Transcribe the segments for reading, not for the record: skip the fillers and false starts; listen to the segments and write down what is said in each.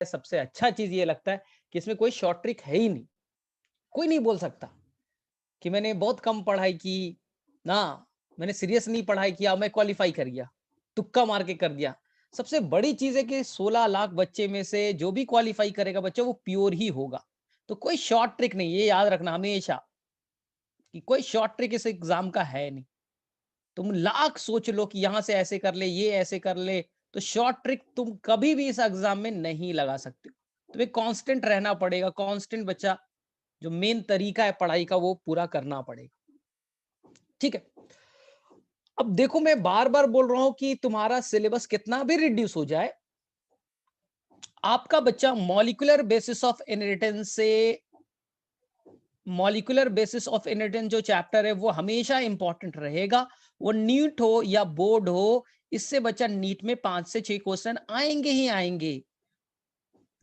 सबसे अच्छा चीज ये लगता है कि इसमें कोई शॉर्ट ट्रिक है ही नहीं। कोई नहीं बोल सकता कि मैंने बहुत कम पढ़ाई की ना, मैंने सीरियस नहीं पढ़ाई किया, मैं क्वालिफाई कर गया, तुक्का मार के कर दिया। सबसे बड़ी चीज है कि 16 लाख बच्चे में से जो भी क्वालिफाई करेगा बच्चा वो प्योर ही होगा। तो कोई शॉर्ट ट्रिक नहीं, ये याद रखना हमेशा कि कोई शॉर्ट ट्रिक इस एग्जाम का है नहीं। तुम लाख सोच लो कि यहां से ऐसे कर ले, ये ऐसे कर ले, तो शॉर्ट ट्रिक तुम कभी भी इस एग्जाम में नहीं लगा सकते हो। तुम्हें कांस्टेंट रहना पड़ेगा, कांस्टेंट बच्चा जो मेन तरीका है पढ़ाई का वो पूरा करना पड़ेगा। ठीक है, अब देखो मैं बार बार बोल रहा हूं कि तुम्हारा सिलेबस कितना भी रिड्यूस हो जाए, आपका बच्चा मॉलिक्यूलर बेसिस ऑफ इनहेरिटेंस से, मॉलिक्यूलर बेसिस ऑफ इनहेरिटेंस जो चैप्टर है वो हमेशा इंपॉर्टेंट रहेगा। वो नीट हो या बोर्ड हो, इससे बच्चा नीट में 5 से 6 क्वेश्चन आएंगे ही आएंगे।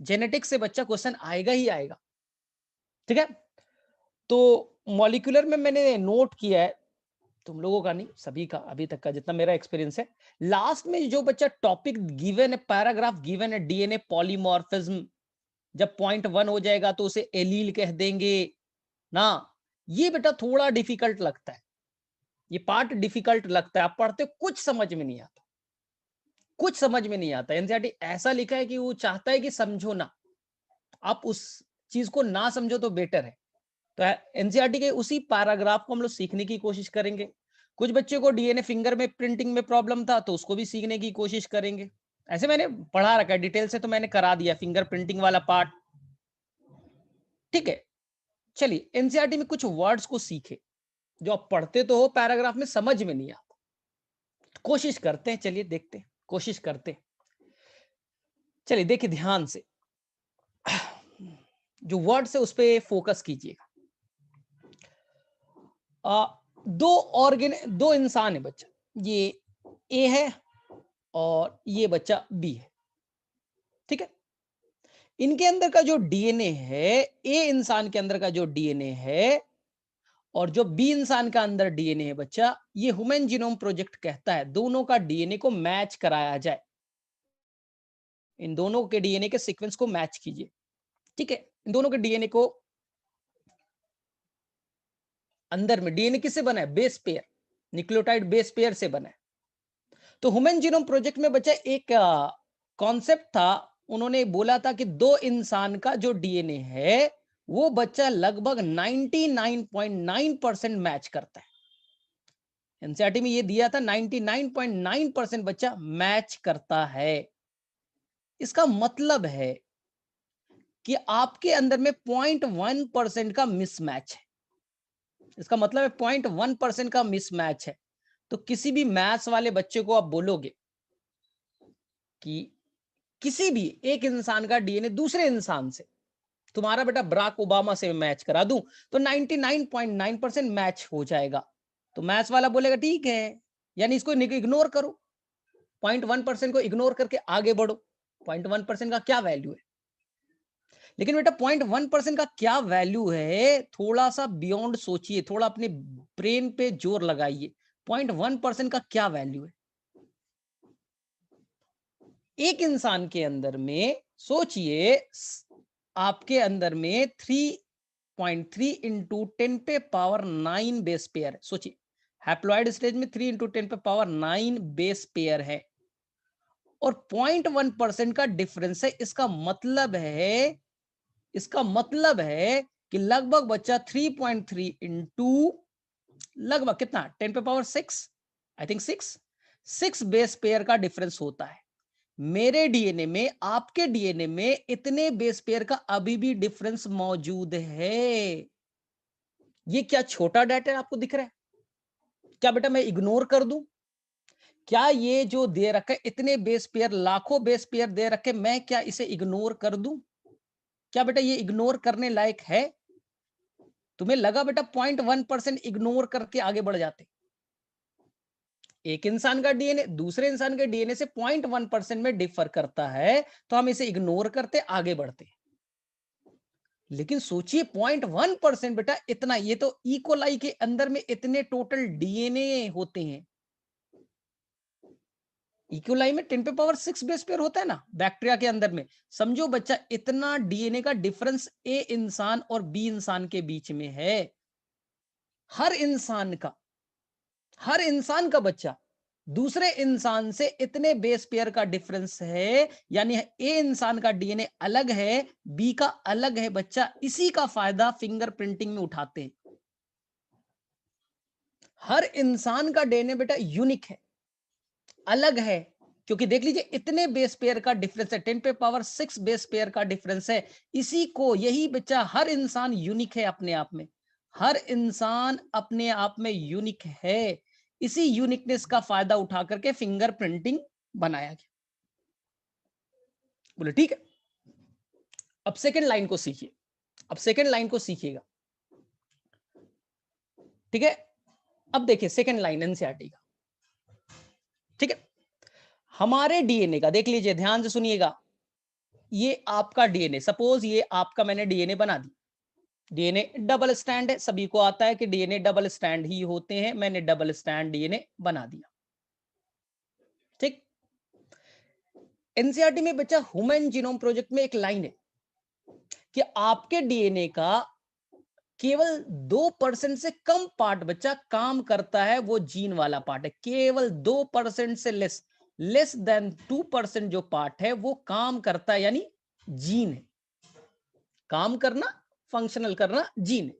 जेनेटिक्स से बच्चा क्वेश्चन आएगा ही आएगा। ठीक है, तो मॉलिक्यूलर में मैंने नोट किया है, तुम लोगों का नहीं सभी का, अभी तक का जितना मेरा एक्सपीरियंस है, लास्ट में जो बच्चा टॉपिक गिवन है, पैराग्राफ गिवन है, डीएनए पॉलीमॉर्फिज्म, जब पॉइंट 1 हो जाएगा तो उसे एलील कह देंगे ना। ये बेटा थोड़ा डिफिकल्ट लगता है, ये पार्ट डिफिकल्ट लगता है, आप पढ़ते कुछ समझ में नहीं आता, कुछ समझ में नहीं आता। एनसीईआरटी ऐसा लिखा है कि वो चाहता है कि समझो ना, आप उस चीज को ना समझो तो बेटर है। तो एनसीईआरटी के उसी पैराग्राफ को हम लोग सीखने की कोशिश करेंगे। कुछ बच्चे को डीएनए फिंगर में प्रिंटिंग में प्रॉब्लम था तो उसको भी सीखने की कोशिश करेंगे। ऐसे मैंने पढ़ा रखा है डिटेल से, तो मैंने करा दिया फिंगर प्रिंटिंग वाला पार्ट। ठीक है, चलिए एनसीईआरटी में कुछ वर्ड्स को सीखे जो आप पढ़ते तो हो, पैराग्राफ में समझ में नहीं आता। कोशिश करते हैं, चलिए देखते हैं, कोशिश करते हैं। चलिए देखिए ध्यान से, जो वर्ड्स है उस पर फोकस कीजिएगा। दो इंसान है बच्चा, ये ए है और ये बच्चा बी है। ठीक है, इनके अंदर का जो डीएनए है, ए इंसान के अंदर का जो डीएनए है और जो बी इंसान का अंदर डीएनए है बच्चा, ये ह्यूमन जीनोम प्रोजेक्ट कहता है दोनों का डीएनए को मैच कराया जाए। इन दोनों के डीएनए के सीक्वेंस को मैच कीजिए। ठीक है, इन दोनों के डीएनए को, अंदर में डीएनए किससे बना है? Base pair, nucleotide base pair से बना है। तो ह्यूमन जीनोम प्रोजेक्ट में बच्चा एक कॉन्सेप्ट था, उन्होंने बोला था कि दो इंसान का जो डीएनए है वो बच्चा लगभग 99.9% मैच करता है। एनसीईआरटी में ये दिया था 99.9% बच्चा मैच करता है। इसका मतलब है कि आपके अंदर में 0.1% का मिसमैच है। इसका मतलब है 0.1% का मिसमैच है। तो किसी भी मैथ्स वाले बच्चे को आप बोलोगे कि किसी भी एक इंसान का डीएनए दूसरे इंसान से, तुम्हारा बेटा बराक ओबामा से मैच करा दूं तो 99.9% मैच हो जाएगा। तो मैथ्स वाला बोलेगा ठीक है, यानी इसको इग्नोर करो, 0.1% को इग्नोर करके आगे बढ़ो। 0.1% का क्या वैल्यू है? लेकिन बेटा 0.1% का क्या वैल्यू है, थोड़ा सा बियॉन्ड सोचिए, थोड़ा अपने ब्रेन पे जोर लगाइए। 0.1% का क्या वैल्यू है? एक इंसान के अंदर में सोचिए, आपके अंदर में 3.3 इंटू 10⁻9 बेस पेयर है। सोचिए हैप्लॉइड स्टेज में 3 इंटू 10⁻9 बेस पेयर है और 0.1% का डिफरेंस है। इसका मतलब है कि लगभग बच्चा 3.3 इंटू लगभग कितना, 10⁻6, आई थिंक 6 बेस पेयर का डिफरेंस होता है। मेरे डीएनए में, आपके डीएनए में इतने बेस पेयर का अभी भी डिफरेंस मौजूद है। ये क्या छोटा डाटा आपको दिख रहा है? क्या बेटा मैं इग्नोर कर दूं? क्या ये जो दे रखा है इतने बेस पेयर, लाखों बेस पेयर दे रखे, मैं क्या इसे इग्नोर कर दूं? क्या बेटा ये इग्नोर करने लायक है? तुम्हें लगा बेटा 0.1% इग्नोर करके आगे बढ़ जाते? एक इंसान का डीएनए दूसरे इंसान के डीएनए से 0.1% में डिफर करता है तो हम इसे इग्नोर करते आगे बढ़ते। लेकिन सोचिए 0.1% बेटा इतना, ये तो इकोलाई के अंदर में इतने टोटल डीएनए होते हैं। इक्वलाई में 10 पे पावर 6 बेस पेयर होता है ना बैक्टीरिया के अंदर में। समझो बच्चा, इतना डीएनए का डिफरेंस ए इंसान और बी इंसान के बीच में है। हर इंसान का, हर इंसान का बच्चा दूसरे इंसान से इतने बेस पेयर का डिफरेंस है, यानी ए इंसान का डीएनए अलग है, बी का अलग है बच्चा। इसी का फायदा फिंगर प्रिंटिंग में उठाते हैं। हर इंसान का डीएनए बेटा यूनिक है, अलग है, क्योंकि देख लीजिए इतने बेस पेयर का डिफरेंस है, 10 पे पावर 6 बेस पेयर का डिफरेंस है। इसी को, यही बच्चा, हर इंसान यूनिक है अपने आप में, हर इंसान अपने आप में यूनिक है। इसी यूनिकनेस का फायदा उठा करके फिंगर प्रिंटिंग बनाया गया। बोले ठीक है। अब सेकेंड लाइन को सीखिए, अब सेकेंड लाइन को सीखिएगा, ठीक है। अब देखिए सेकेंड लाइन एनसीईआरटी का, ठीक है। हमारे डीएनए का देख लीजिए, ध्यान से सुनिएगा। ये आपका डीएनए, सपोज ये आपका मैंने डीएनए बना दी। डीएनए डबल स्टैंड है, सभी को आता है कि डीएनए डबल स्टैंड ही होते हैं। मैंने डबल स्टैंड डीएनए बना दिया, ठीक। एनसीईआरटी में बच्चा ह्यूमन जीनोम प्रोजेक्ट में एक लाइन है कि आपके डीएनए का केवल 2% से कम पार्ट बच्चा काम करता है, वो जीन वाला पार्ट है। केवल 2% से लेस देन 2% जो पार्ट है वो काम करता है, यानी जीन है। काम करना, फंक्शनल करना जीन है।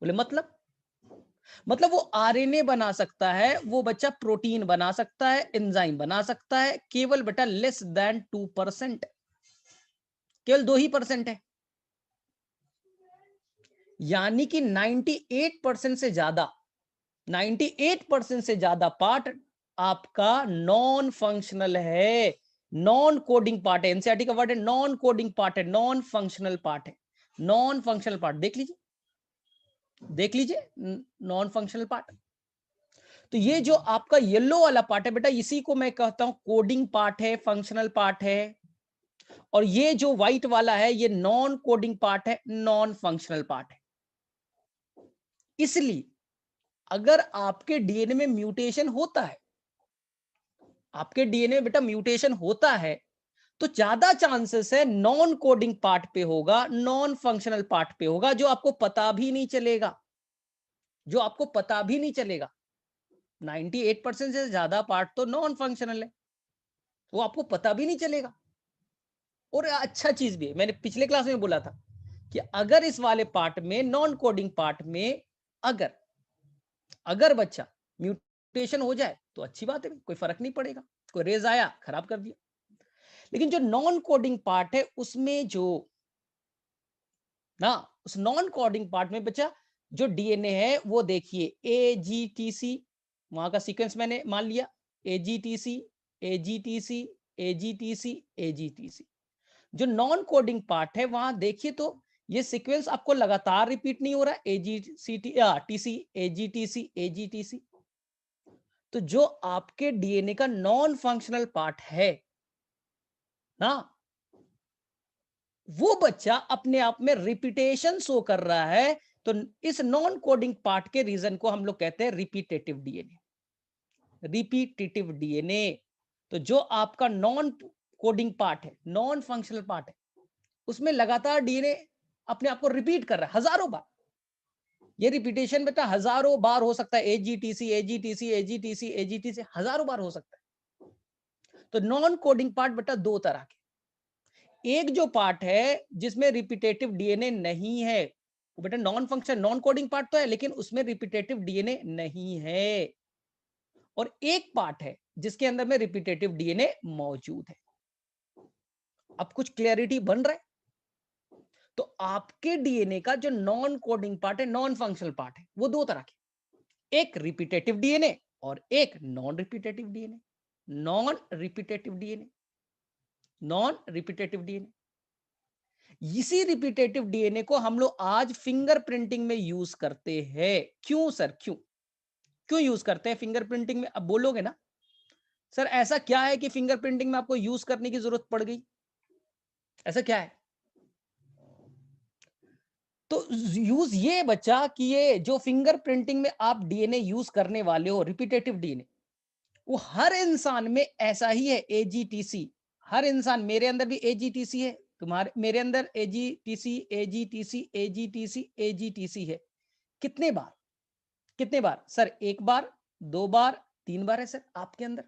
बोले मतलब वो आरएनए बना सकता है, वो बच्चा प्रोटीन बना सकता है, एंजाइम बना सकता है, केवल बेटा लेस देन 2%, केवल 2% है। यानी कि 98% से ज्यादा, 98% से ज्यादा पार्ट आपका नॉन फंक्शनल है, नॉन कोडिंग पार्ट है। एनसीईआरटी का वर्ड है नॉन कोडिंग पार्ट है, नॉन फंक्शनल पार्ट है। नॉन फंक्शनल पार्ट देख लीजिए, देख लीजिए, नॉन फंक्शनल पार्ट। तो ये जो आपका येलो वाला पार्ट है बेटा, इसी को मैं कहता हूं कोडिंग पार्ट है, फंक्शनल पार्ट है। और ये जो व्हाइट वाला है, ये नॉन कोडिंग पार्ट है, नॉन फंक्शनल पार्ट है। इसलिए अगर आपके डीएनए में म्यूटेशन होता है, आपके डीएनए में बेटा म्यूटेशन होता है, तो ज्यादा चांसेस है नॉन कोडिंग पार्ट पे होगा, नॉन फंक्शनल पार्ट पे होगा, जो आपको पता भी नहीं चलेगा, जो आपको पता भी नहीं चलेगा। 98% से ज्यादा पार्ट तो नॉन फंक्शनल है, वो आपको पता भी नहीं चलेगा। और अच्छा चीज भी है, मैंने पिछले क्लास में बोला था कि अगर इस वाले पार्ट में, नॉन कोडिंग पार्ट में, अगर अगर बच्चा म्यूटेशन हो जाए तो अच्छी बात है, कोई फर्क नहीं पड़ेगा। कोई रेज आया, खराब कर दिया। लेकिन जो नॉन कोडिंग पार्ट है, उसमें जो ना, उस नॉन कोडिंग पार्ट में बच्चा जो डीएनए है, वो देखिए एजीटीसी, वहां का सीक्वेंस मैंने मान लिया, एजीटीसी एजीटीसी एजीटीसी एजीटीसी। जो नॉन कोडिंग पार्ट है, वहां देखिए तो ये सीक्वेंस आपको लगातार रिपीट नहीं हो रहा है, टीसी एजीटीसी एजीटीसी। तो जो आपके डीएनए का नॉन फंक्शनल पार्ट है ना, वो बच्चा अपने आप में रिपीटेशन शो कर रहा है। तो इस नॉन कोडिंग पार्ट के रीजन को हम लोग कहते हैं रिपीटेटिव डीएनए, रिपीटेटिव डीएनए। तो जो आपका नॉन कोडिंग पार्ट है, नॉन फंक्शनल पार्ट है, उसमें लगातार डीएनए अपने आप को रिपीट कर रहा है हजारों बार। ये रिपीटेशन बेटा हजारों बार हो सकता है, एजीटीसी एजीटीसी एजीटीसी एजीटीसी हजारों बार हो सकता है। तो नॉन कोडिंग पार्ट बेटा दो तरह के, एक जो पार्ट है जिसमें रिपीटेटिव डीएनए नहीं है, वो बेटा non function, non coding part तो है, लेकिन उसमें रिपीटेटिव डीएनए नहीं है। और एक पार्ट है जिसके अंदर में रिपीटेटिव डीएनए मौजूद है। अब कुछ क्लैरिटी बन रहा है। तो आपके डीएनए का जो नॉन कोडिंग पार्ट है, नॉन फंक्शनल पार्ट है, वो दो तरह के, एक रिपीटेटिव डीएनए और एक non repetitive DNA. Non repetitive DNA, non repetitive DNA, इसी रिपीटेटिव डीएनए को हम लोग आज फिंगर प्रिंटिंग में यूज करते हैं। क्यों सर, क्यों क्यों यूज करते हैं फिंगर प्रिंटिंग में? अब बोलोगे ना सर ऐसा क्या है कि फिंगर प्रिंटिंग में आपको यूज करने की जरूरत पड़ गई, ऐसा क्या है? तो यूज ये बच्चा कि ये जो फिंगर प्रिंटिंग में आप डीएनए यूज करने वाले हो, रिपीटेटिव डीएनए, वो हर इंसान में ऐसा ही है एजीटीसी। हर इंसान, मेरे अंदर भी एजीटीसी है, तुम्हारे मेरे अंदर एजीटीसी एजीटीसी एजीटीसी एजीटीसी है। कितने बार? कितने बार सर? एक बार, दो बार, तीन बार है सर आपके अंदर।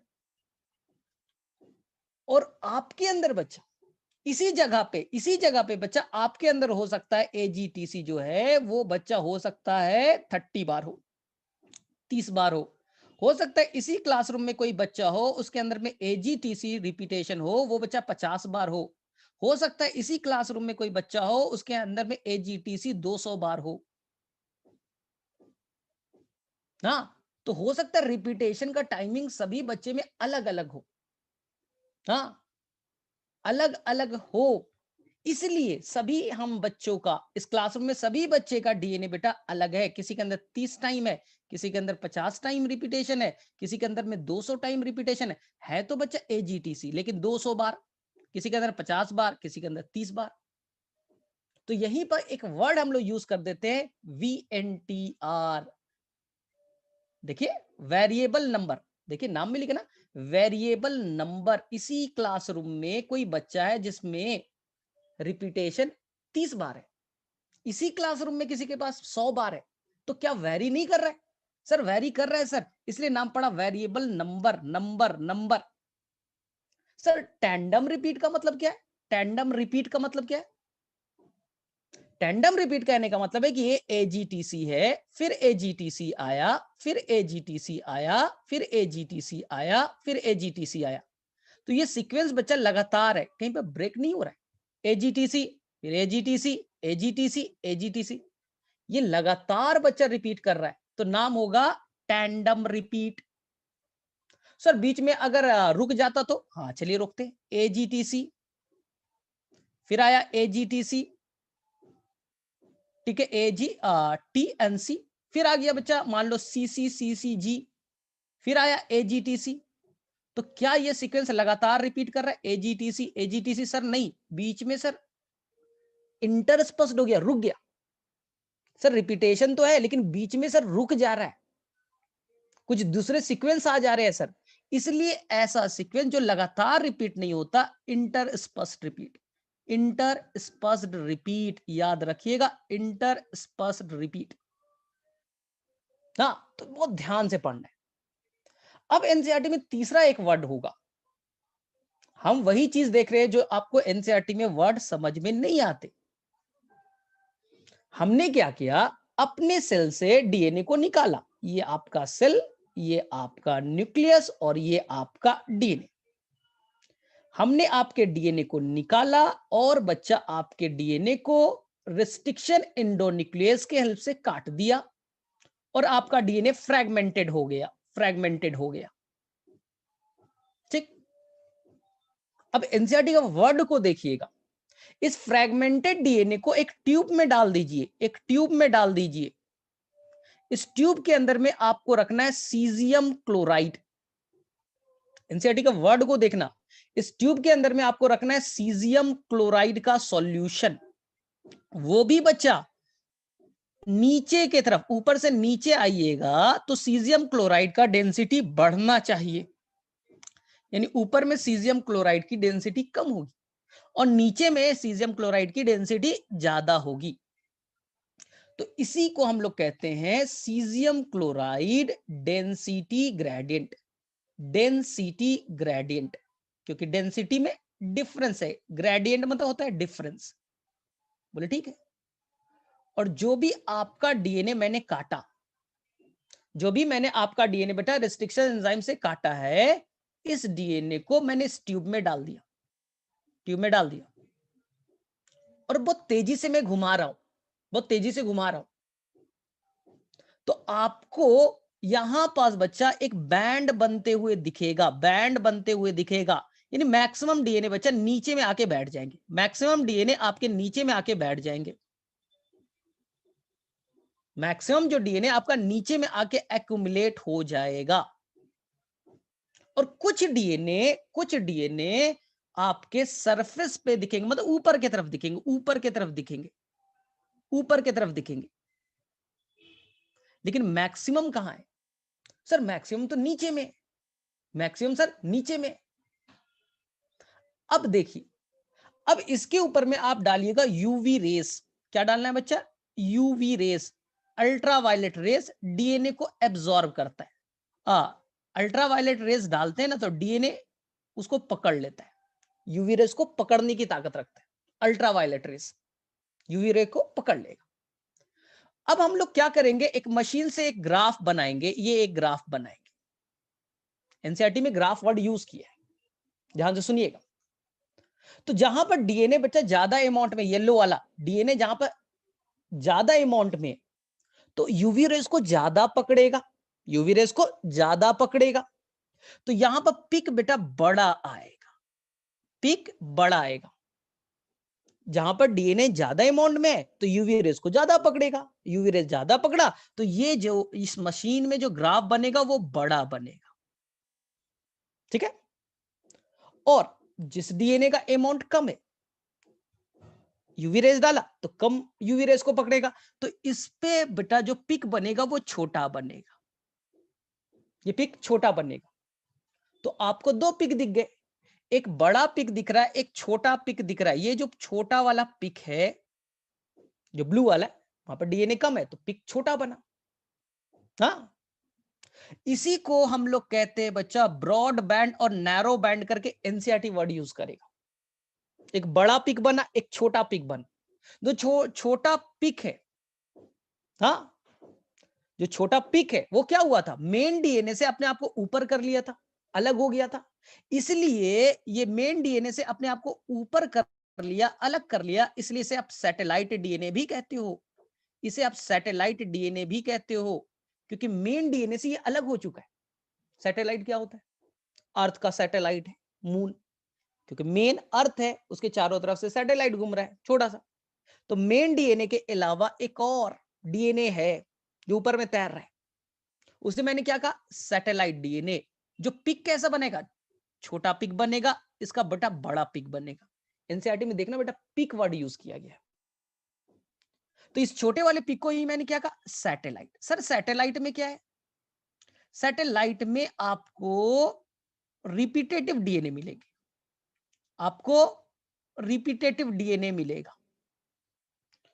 और आपके अंदर बच्चा इसी जगह पे बच्चा आपके अंदर हो सकता है एजीटीसी जो है वो बच्चा हो सकता है 30 बार हो, 30 बार हो सकता है इसी क्लासरूम में कोई बच्चा हो उसके अंदर में एजीटीसी रिपीटेशन हो, वो बच्चा 50 बार हो सकता है इसी क्लासरूम में कोई बच्चा हो उसके अंदर में एजीटीसी 200 बार हो। हाँ, तो हो सकता है रिपीटेशन का टाइमिंग सभी बच्चे में अलग अलग हो। हाँ, अलग अलग हो, इसलिए सभी हम बच्चों का इस क्लासरूम में सभी बच्चे का डीएनए बेटा अलग है। किसी के अंदर 30 टाइम है, किसी के अंदर 50 टाइम रिपीटेशन है, किसी के अंदर में 200 टाइम रिपीटेशन है तो बच्चा एजीटीसी लेकिन 200 बार, किसी के अंदर 50 बार, किसी के अंदर 30 बार। तो यहीं पर एक वर्ड हम लोग यूज कर देते हैं VNTR। देखिए वेरिएबल नंबर, देखिए नाम में लिखे ना वेरिएबल नंबर। इसी क्लासरूम में कोई बच्चा है जिसमें रिपीटेशन 30 बार है, इसी क्लासरूम में किसी के पास 100 बार है, तो क्या वेरी नहीं कर रहा है? सर वेरी कर रहा है सर, इसलिए नाम पड़ा variable number. Number number sir tandem repeat का मतलब क्या है? टैंडम रिपीट का मतलब क्या है? टैंडम रिपीट कहने का मतलब है कि ये एजीटीसी है, फिर एजीटीसी आया, फिर एजीटीसी आया, फिर एजीटीसी आया, फिर एजीटीसी आया। तो ये सीक्वेंस बच्चा लगातार है, कहीं पर ब्रेक नहीं हो रहा है। एजीटीसी, फिर एजीटीसी, एजीटीसी, एजीटीसी, ये लगातार बच्चा रिपीट कर रहा है, तो नाम होगा टैंडम रिपीट। सर बीच में अगर रुक जाता तो? हाँ चलिए रोकते, एजीटीसी, फिर आया एजीटीसी, ठीक है, एजी टीएनसी, फिर आ गया बच्चा मान लो सीसी, फिर आया एजीटीसी। तो क्या ये सीक्वेंस लगातार रिपीट कर रहा है? एजीटीसी एजीटीसी सर नहीं, बीच में सर इंटरस्पस्ड हो गया, रुक गया। सर रिपीटेशन तो है लेकिन बीच में सर रुक जा रहा है, कुछ दूसरे सीक्वेंस आ जा रहे हैं सर, इसलिए ऐसा सीक्वेंस जो लगातार रिपीट नहीं होता, इंटरस्पस्ड रिपीट। इंटरस्पस्ड रिपीट याद रखिएगा, इंटरस्पस्ड रिपीट। हाँ, तो बहुत ध्यान से पढ़ना है। अब एनसीईआरटी में तीसरा एक वर्ड होगा, हम वही चीज देख रहे हैं जो आपको एनसीईआरटी में वर्ड समझ में नहीं आते। हमने क्या किया, अपने सेल से डीएनए को निकाला, ये आपका सेल, ये आपका न्यूक्लियस और ये आपका डीएनए। हमने आपके डीएनए को निकाला और बच्चा आपके डीएनए को रिस्ट्रिक्शन एंडोन्यूक्लियस के हेल्प से काट दिया और आपका डीएनए फ्रैगमेंटेड हो गया, फ्रैगमेंटेड हो गया। ठीक, अब एनसीईआरटी का वर्ड को देखिएगा, इस फ्रैगमेंटेड डीएनए को एक ट्यूब में डाल दीजिए, एक ट्यूब में डाल दीजिए। इस ट्यूब के अंदर में आपको रखना है सीजियम क्लोराइड। एनसीईआरटी का वर्ड को देखना, इस ट्यूब के अंदर में आपको रखना है सीजियम क्लोराइड का सॉल्यूशन। वो भी बच्चा नीचे की तरफ, ऊपर से नीचे आइएगा तो सीजियम क्लोराइड का डेंसिटी बढ़ना चाहिए, यानी ऊपर में सीजियम क्लोराइड की डेंसिटी कम होगी और नीचे में सीजियम क्लोराइड की डेंसिटी ज्यादा होगी। तो इसी को हम लोग कहते हैं caesium chloride density gradient. Density gradient, क्योंकि डेंसिटी में डिफरेंस है, ग्रेडियंट मतलब होता है डिफरेंस। बोले ठीक है। और जो भी आपका डीएनए मैंने काटा, जो भी मैंने आपका डीएनए बेटा रिस्ट्रिक्शन एंजाइम से काटा है, इस डीएनए को मैंने इस ट्यूब में डाल दिया, ट्यूब में डाल दिया और बहुत तेजी से मैं घुमा रहा हूं, बहुत तेजी से घुमा रहा हूं। तो आपको यहां पास बच्चा एक बैंड बनते हुए दिखेगा, बैंड बनते हुए दिखेगा, यानी मैक्सिमम डीएनए बच्चा नीचे में आके बैठ जाएंगे, मैक्सिमम डीएनए आपके नीचे में आके बैठ जाएंगे। मैक्सिमम जो डीएनए आपका नीचे में आके एक्यूमुलेट हो जाएगा और कुछ डीएनए आपके सरफेस पे दिखेंगे, मतलब ऊपर की तरफ दिखेंगे, ऊपर की तरफ दिखेंगे, ऊपर की तरफ दिखेंगे। लेकिन मैक्सिमम कहां है? सर मैक्सिमम तो नीचे में। मैक्सिमम सर नीचे में। अब देखिए, अब इसके ऊपर में आप डालिएगा यूवी रेस। क्या डालना है बच्चा? UV rays, ultraviolet rays DNA को एब्जॉर्ब करता है। अल्ट्रावायलेट रेस डालते हैं ना तो डीएनए उसको पकड़ लेता है, यूवी रेस को पकड़ने की ताकत रखता है अल्ट्रावायलेट रेस, यूवी रे को पकड़ लेगा। अब हम लोग क्या करेंगे, एक मशीन से एक ग्राफ बनाएंगे, ये एक ग्राफ बनाएंगे। एनसीईआरटी में ग्राफ वर्ड यूज किया है, ध्यान से सुनिएगा। तो जहां पर डीएनए बच्चा ज्यादा अमाउंट में, येलो वाला डीएनए जहां पर ज्यादा अमाउंट में, तो यूवी रेस को ज्यादा पकड़ेगा, यूवी रेस को ज्यादा पकड़ेगा, तो यहां पर पिक बेटा बड़ा आएगा, पिक बड़ा आएगा। जहां पर डीएनए ज्यादा अमाउंट में है तो यूवी रेस को ज्यादा पकड़ेगा, यूवी रेस ज्यादा पकड़ा तो ये जो इस मशीन में जो ग्राफ बनेगा वो बड़ा बनेगा, ठीक है। और जिस डीएनए का अमाउंट कम है, यूवी रेस डाला तो कम यूवी रेस को पकड़ेगा, तो इस पे बेटा जो पिक बनेगा वो छोटा बनेगा, ये पिक छोटा बनेगा। तो आपको दो पिक दिख गए, एक बड़ा पिक दिख रहा है, एक छोटा पिक दिख रहा है। ये जो छोटा वाला पिक है, जो ब्लू वाला है, वहां पर डीएनए कम है तो पिक छोटा बना। हाँ, इसी को हम लोग कहते हैं बच्चा ब्रॉड बैंड और नैरो बैंड करके एनसीईआरटी वर्ड यूज करेगा। एक बड़ा पिक बना, एक छोटा पिक बना। जो छोटा पिक है, हाँ, जो छोटा पिक है वो क्या हुआ था, मेन डीएनए से अपने आप को ऊपर कर लिया था, अलग हो गया था। इसलिए ये मेन डीएनए से अपने आप को ऊपर कर लिया, अलग कर लिया, इसलिए इसे आप सैटेलाइट डीएनए भी कहते हो, इसे आप सैटेलाइट डीएनए भी कहते हो, क्योंकि मेन डीएनए से ये अलग हो चुका है। सैटेलाइट क्या होता है? अर्थ का सैटेलाइट है मून, क्योंकि मेन अर्थ है, उसके चारों तरफ से सैटेलाइट घूम रहा है छोटा सा। तो मेन डीएनए के अलावा एक और डीएनए है जो ऊपर में तैर रहा है, उसे मैंने क्या कहा, सैटेलाइट डीएनए। जो पिक कैसा बनेगा, छोटा पिक बनेगा, इसका बेटा बड़ा पिक बनेगा। एनसीईआरटी में देखना बेटा पिक वर्ड यूज किया गया है। तो इस छोटे वाले पिक को ही मैंने क्या कहा, सैटेलाइट। सर सैटेलाइट में क्या है? सैटेलाइट में आपको रिपीटेटिव डीएनए मिलेगी, आपको रिपीटेटिव डीएनए मिलेगा।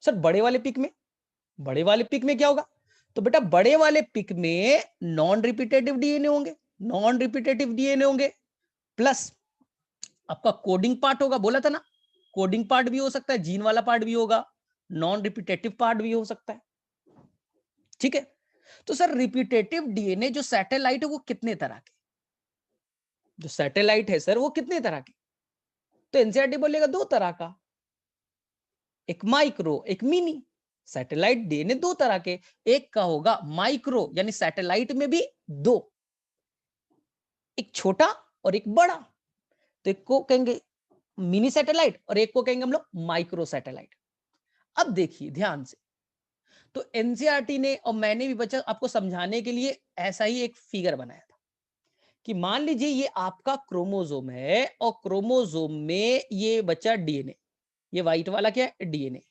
सर बड़े वाले पिक में, बड़े वाले पिक में क्या होगा? तो बेटा बड़े वाले पिक में नॉन रिपीटेटिव डीएनए होंगे, नॉन रिपीटेटिव डीएनए होंगे, प्लस आपका कोडिंग पार्ट होगा, बोला था ना, कोडिंग पार्ट भी हो सकता है, जीन वाला पार्ट भी होगा, नॉन रिपीटेटिव पार्ट भी हो सकता है, ठीक है। तो सर रिपीटेटिव डीएनए जो सैटेलाइट है वो कितने तरह के, जो सैटेलाइट है सर वो कितने तरह के? तो एनसीईआरटी बोलेगा दो तरह का, एक माइक्रो एक मिनी। सैटेलाइट डीएनए दो तरह के, एक का होगा माइक्रो यानी सैटेलाइट में भी दो, एक छोटा और एक बड़ा। तो एक को कहेंगे मिनी सैटेलाइट और एक को कहेंगे हम लोग माइक्रो सैटेलाइट। अब देखिए ध्यान से, तो एनसीईआरटी ने और मैंने भी बच्चा आपको समझाने के लिए ऐसा ही एक फिगर बनाया था कि मान लीजिए ये आपका क्रोमोसोम है और क्रोमोसोम में ये बच्चा डीएनए, ये व्हाइट वाला क्या है, डीएनए,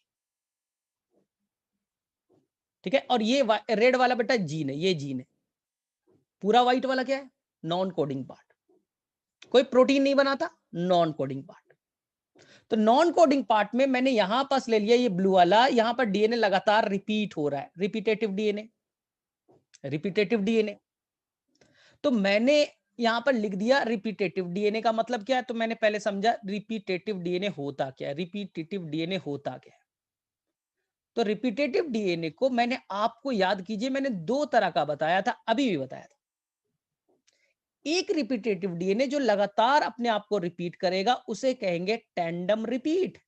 ठीक है। और ये रेड वाला बेटा जीन है, ये जीन है। पूरा व्हाइट वाला क्या है, नॉन कोडिंग पार्ट, कोई प्रोटीन नहीं बनाता, नॉन कोडिंग पार्ट। तो नॉन कोडिंग पार्ट में मैंने यहां पास ले लिया ये ब्लू वाला, यहां पर डीएनए लगातार रिपीट हो रहा है, रिपीटेटिव डीएनए, रिपीटेटिव डीएनए। तो मैंने यहां पर लिख दिया रिपीटेटिव डीएनए का मतलब क्या है, तो मैंने पहले समझा रिपीटेटिव डीएनए होता क्या है, रिपीटेटिव डीएनए होता क्या है। तो रिपीटेटिव डीएनए को मैंने आपको याद कीजिए, मैंने दो तरह का बताया था, अभी भी बताया था। एक रिपीटेटिव डीएनए जो लगातार अपने आप को रिपीट करेगा उसे कहेंगे टैंडम रिपीट,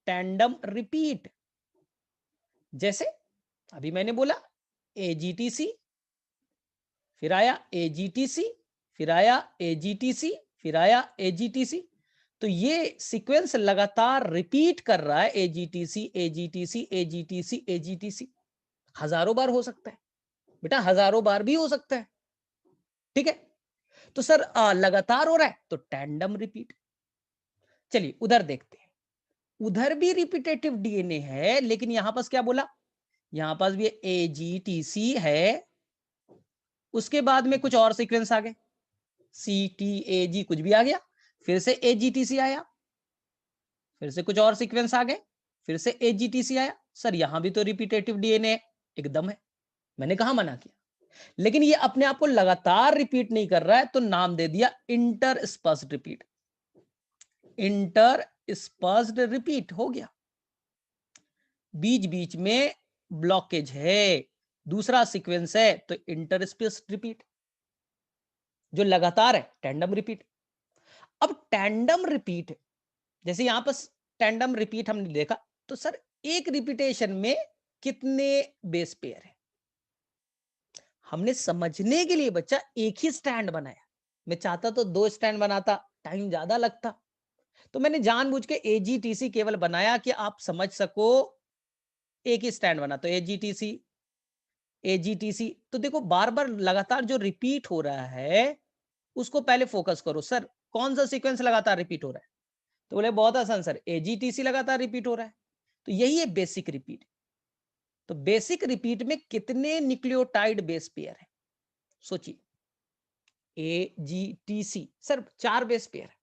टैंडम रिपीट। जैसे अभी मैंने बोला एजीटीसी, फिर आया एजीटीसी, फिर आया एजीटीसी, फिर आया एजीटीसी। तो ये सीक्वेंस लगातार रिपीट कर रहा है, एजीटीसी एजीटीसी एजीटीसी एजीटीसी। हजारों बार हो सकता है बेटा, हजारों बार भी हो सकता है, ठीक है। तो सर लगातार हो रहा है तो टैंडम रिपीट। चलिए उधर देखते हैं, उधर भी रिपीटेटिव डीएनए है, लेकिन यहां पास क्या बोला, यहां पास भी एजीटीसी है, उसके बाद में कुछ और सीक्वेंस आ गए, CTAG कुछ भी आ गया, फिर से AGTC आया, फिर से कुछ और सीक्वेंस आ गए, फिर से AGTC आया। सर यहां भी तो रिपीटेटिव डीएनए एकदम है, मैंने कहा मना किया। लेकिन ये अपने आप को लगातार रिपीट नहीं कर रहा है, तो नाम दे दिया इंटरस्पर्स्ड रिपीट। इंटरस्पर्स्ड रिपीट हो गया, बीच बीच में ब्लॉकेज है, दूसरा सीक्वेंस है, तो इंटरस्पेस्ड रिपीट। जो लगातार है टैंडम रिपीट। अब टैंडम रिपीट, जैसे यहां पर टैंडम रिपीट हमने देखा, तो सर एक रिपीटेशन में कितने बेस पेयर है? हमने समझने के लिए बच्चा एक ही स्टैंड बनाया। मैं चाहता तो 2 स्टैंड बनाता, टाइम ज्यादा लगता, तो मैंने जानबूझ के AGTC केवल बनाया कि आप समझ सको। एक ही स्टैंड बना, तो AGTC। तो देखो बार बार लगातार जो रिपीट हो रहा है उसको पहले फोकस करो। सर कौन सा सीक्वेंस लगातार रिपीट हो रहा है? तो बोले बहुत आसान सर, AGTC लगातार रिपीट हो रहा है। तो यही है बेसिक रिपीट। तो बेसिक रिपीट में कितने न्यूक्लियोटाइड बेस पेयर है? सोचिए। AGTC सर 4 बेस पेयर है,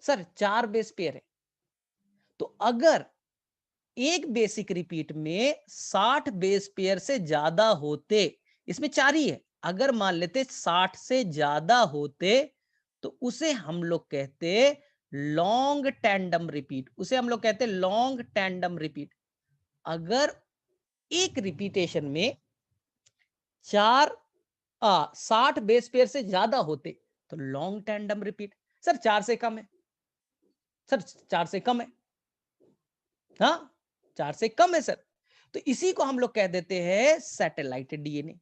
सर 4 बेस पेयर है। तो अगर एक बेसिक रिपीट में 60 बेस पेयर से ज्यादा होते, इसमें 4 ही है, अगर मान लेते 60 से ज्यादा होते, तो उसे हम लोग कहते लॉन्ग टैंडम रिपीट। उसे हम लोग कहते लॉन्ग टैंडम रिपीट। अगर एक रिपीटेशन में 60 बेस पेयर से ज्यादा होते, तो लॉन्ग टैंडम रिपीट। सर 4 से कम है, सर 4 से कम है, हाँ 4 से कम है सर, तो इसी को हम लोग कह देते हैं सैटेलाइट डीएनए।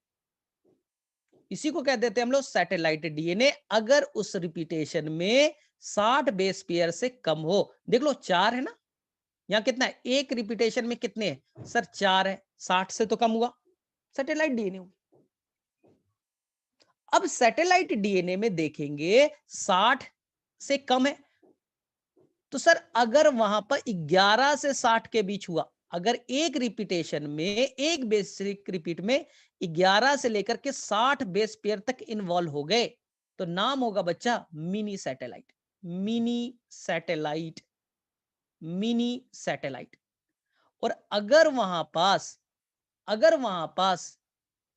इसी को कह देते हैं हम लोग सैटेलाइट डीएनए, अगर उस रिपीटेशन में 60 बेस पेयर से कम हो। देख लो 4 है ना, यहां कितना है, एक रिपीटेशन में कितने हैं? सर 4 है, 60 से तो कम हुआ, सैटेलाइट डीएनए होगी। अब सैटेलाइट डीएनए में देखेंगे 60 से कम है, तो सर अगर वहां पर 11 से 60 के बीच हुआ, अगर एक रिपीटेशन में, एक बेसिक रिपीट में 11 से लेकर के 60 बेस पेयर तक इन्वॉल्व हो गए, तो नाम होगा बच्चा mini satellite. Mini satellite, mini satellite. और अगर वहां पास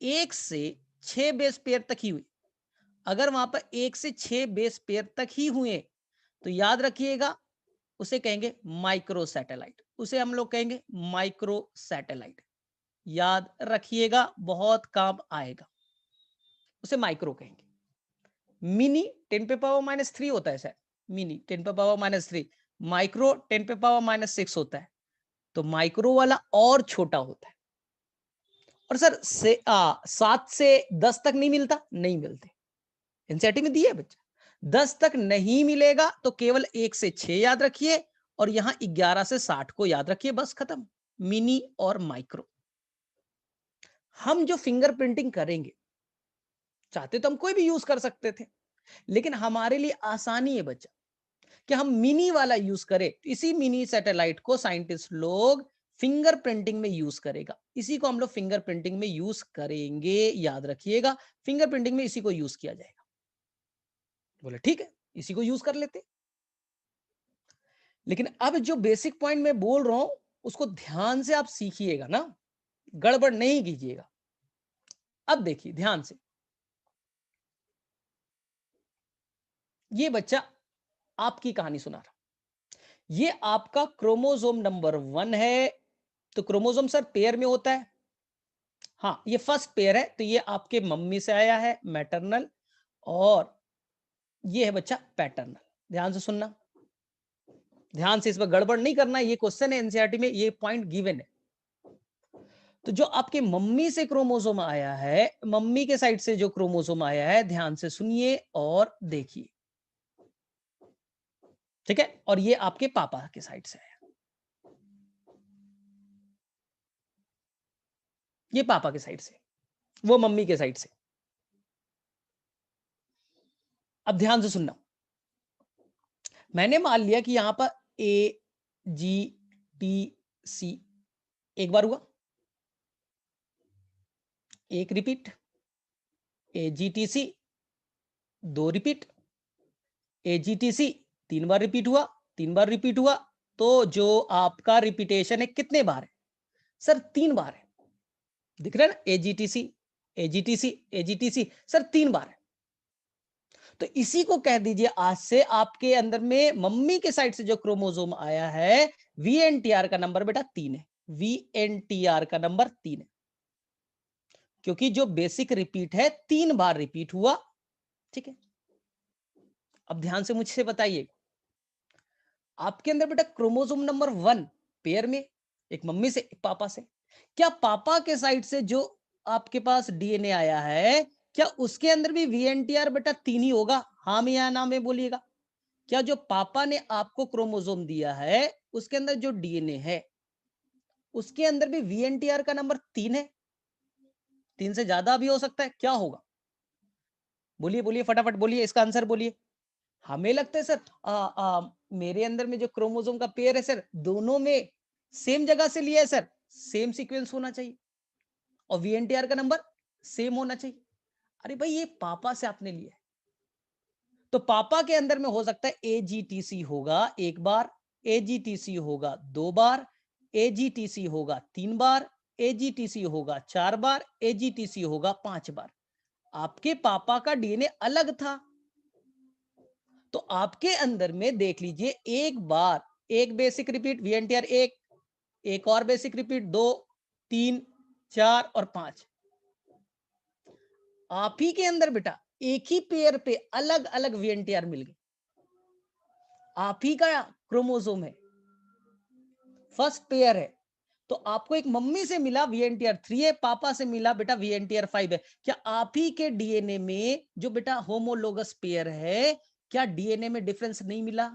1 से 6 बेस पेयर तक ही हुई, अगर वहां पर 1 से 6 बेस पेयर तक ही हुए, तो याद रखिएगा उसे कहेंगे माइक्रो सैटेलाइट। उसे हम लोग कहेंगे माइक्रो सैटेलाइट, याद रखिएगा, बहुत काम आएगा। उसे माइक्रो कहेंगे। मिनी 10 पे पावर -3 होता है सर, मिनी 10 पे पावर -3, माइक्रो 10 पे पावर -6 होता है। तो माइक्रो वाला और छोटा होता है। और सर 7 से 10 तक नहीं मिलता, नहीं मिलते, एनसीईआरटी में दिया है बच्चा। 10 तक नहीं मिलेगा तो केवल 1 से 6 याद रखिए, और यहां 11 से 60 को याद रखिए, बस खत्म। मिनी और माइक्रो। हम जो फिंगर प्रिंटिंग करेंगे, चाहते तो हम कोई भी यूज कर सकते थे, लेकिन हमारे लिए आसानी है बच्चा कि हम मिनी वाला यूज करें। इसी मिनी सैटेलाइट को साइंटिस्ट लोग फिंगर प्रिंटिंग में यूज करेगा, इसी को हम लोग फिंगर प्रिंटिंग में यूज करेंगे, याद रखिएगा। फिंगर प्रिंटिंग में इसी को यूज किया जाएगा। बोले ठीक है, इसी को यूज कर लेते। लेकिन अब जो बेसिक पॉइंट मैं बोल रहा हूं, उसको ध्यान से आप सीखिएगा ना, गड़बड़ नहीं कीजिएगा। अब देखिए ध्यान से, ये बच्चा आपकी कहानी सुना रहा, ये आपका क्रोमोसोम नंबर 1 है। तो क्रोमोसोम सर पेयर में होता है, हाँ ये फर्स्ट पेयर है, तो ये आपके मम्मी से आया है, मैटरनल, और ये है बच्चा पैटर्नल। ध्यान से सुनना, ध्यान से, इस पर गड़बड़ नहीं करना, ये क्वेश्चन है एनसीईआरटी में, ये पॉइंट गिवन है। तो जो आपके मम्मी से क्रोमोसोम आया है, मम्मी के साइड से जो क्रोमोसोम आया है, ध्यान से सुनिए और देखिए, ठीक है, और ये आपके पापा के साइड से आया, ये पापा के साइड से, वो मम्मी के साइड से। अब ध्यान से सुनना, मैंने मान लिया कि यहां पर AGTC एक बार हुआ, एक रिपीट, AGTC 2 रिपीट, AGTC 3 बार रिपीट हुआ, 3 बार रिपीट हुआ, तो जो आपका रिपीटेशन है कितने बार है सर? 3 बार है। दिख रहा है ना, AGTC AGTC AGTC सर 3 बार है। तो इसी को कह दीजिए आज से आपके अंदर में मम्मी के साइड से जो क्रोमोसोम आया है, VNTR का नंबर बेटा 3 है। VNTR का नंबर 3 है, क्योंकि जो बेसिक रिपीट है 3 बार रिपीट हुआ। ठीक है, अब ध्यान से मुझसे बताइए, आपके अंदर बेटा क्रोमोसोम नंबर 1 पेयर में, एक मम्मी से एक पापा से, क्या पापा के साइड से जो आपके पास DNA आया है, क्या उसके अंदर भी VNTR बेटा 3 ही होगा? हाँ में या ना में बोलिएगा। क्या जो पापा ने आपको क्रोमोसोम दिया है उसके अंदर जो DNA है उसके अंदर भी VNTR का नंबर 3 है? 3 से ज्यादा भी हो सकता है, क्या होगा? बोलिए बोलिए, फटाफट बोलिए, इसका आंसर बोलिए। हमें लगता है सर मेरे अंदर में जो क्रोमोसोम का पेयर है सर, दोनों में सेम जगह से लिया है सर, सेम सीक्वेंस होना चाहिए और VNTR का नंबर सेम होना चाहिए। अरे भाई ये पापा से आपने लिया है, तो पापा के अंदर में हो सकता है AGTC होगा 1 बार, AGTC होगा 2 बार, AGTC होगा 3 बार, AGTC होगा 4 बार, AGTC होगा 5 बार। आपके पापा का DNA अलग था, तो आपके अंदर में देख लीजिए, एक बार एक बेसिक रिपीट VNTR, एक और बेसिक रिपीट 2, 3, 4 और 5। आप ही के अंदर बेटा एक ही पेयर पे अलग अलग VNTR मिल गए। आप ही का क्रोमोसोम है, फर्स्ट पेयर है, तो आपको एक मम्मी से मिला VNTR 3 है, पापा से मिला बेटा VNTR 5 है। क्या आप ही के DNA में जो बेटा होमोलोगस पेयर है, क्या DNA में डिफरेंस नहीं मिला?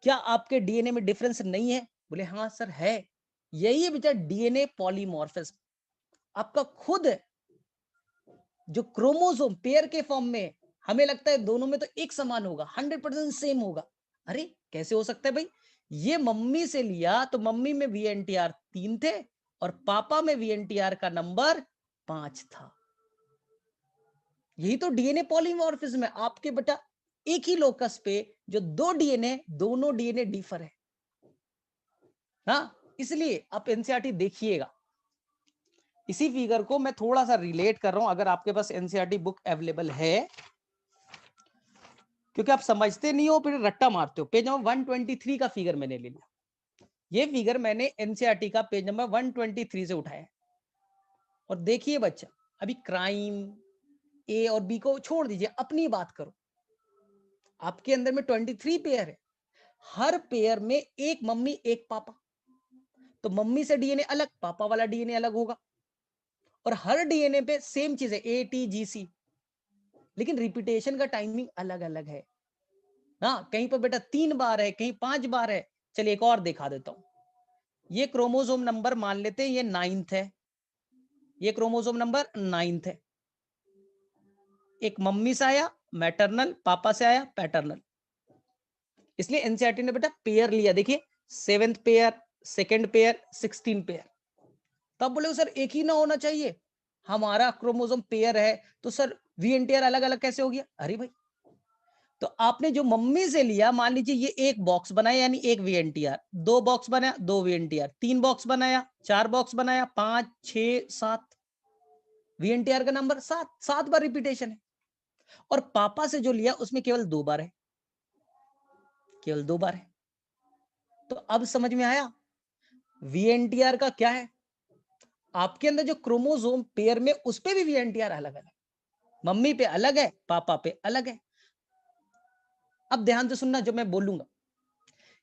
क्या आपके DNA में डिफरेंस नहीं है? बोले हाँ सर है। यही है बेटा DNA पॉलीमॉर्फिज्म। आपका खुद जो क्रोमोसोम पेयर के फॉर्म में, हमें लगता है दोनों में तो एक समान होगा, 100% सेम होगा। अरे कैसे हो सकता है भाई? ये मम्मी से लिया तो मम्मी में VNTR 3 थे और पापा में VNTR का नंबर 5 था। यही तो DNA पॉलीमॉर्फिज्म है आपके बेटा, एक ही लोकस पे जो दो DNA, दोनों DNA डिफर है। हाँ, इसलिए आप NCERT देखिएगा। इसी फिगर को मैं थोड़ा सा रिलेट कर रहा हूं, अगर आपके पास NCERT बुक अवेलेबल है, क्योंकि आप समझते नहीं हो फिर रट्टा मारते हो। पेज नंबर 123 का फिगर मैंने ले लिया। ये फिगर मैंने NCERT का पेज नंबर 123 से उठाया। और देखिए बच्चा, अभी क्राइम A और B को छोड़ दीजिए, अपनी बात करो। आपके अंदर में 23 पेयर है, हर पेयर में एक मम्मी एक पापा, तो मम्मी से DNA अलग, पापा वाला DNA अलग होगा। और हर DNA पे सेम चीज है ATGC, लेकिन रिपीटेशन का टाइमिंग अलग अलग है। हाँ, कहीं पर बेटा 3 बार है, कहीं 5 बार है। चलिए एक और दिखा देता हूं। ये क्रोमोसोम नंबर मान लेते हैं ये 9th है, ये क्रोमोसोम नंबर 9th है। एक मम्मी से आया मैटरनल, पापा से आया पैटर्नल, इसलिए एनसीईआरटी ने बेटा पेयर लिया। देखिए 7th pair, 2nd pair, 16 pair. तब बोले सर एक ही ना होना चाहिए, हमारा क्रोमोसोम पेयर है तो सर VNTR अलग अलग कैसे हो गया? अरे भाई, तो आपने जो मम्मी से लिया, मान लीजिए ये एक बॉक्स बनाया यानी एक VNTR, 2 बॉक्स बनाया 2 VNTR, 3 बॉक्स बनाया, 4 बॉक्स बनाया, 5, 6, 7, VNTR का नंबर 7, 7 बार रिपीटेशन है। और पापा से जो लिया उसमें केवल 2 बार है, केवल 2 बार है। तो अब समझ में आया VNTR का क्या है। आपके अंदर जो क्रोमोसोम पेयर में उस पे भी VNTR अलग अलग, मम्मी पे अलग है, पापा पे अलग है। अब ध्यान से सुनना जो मैं बोलूंगा,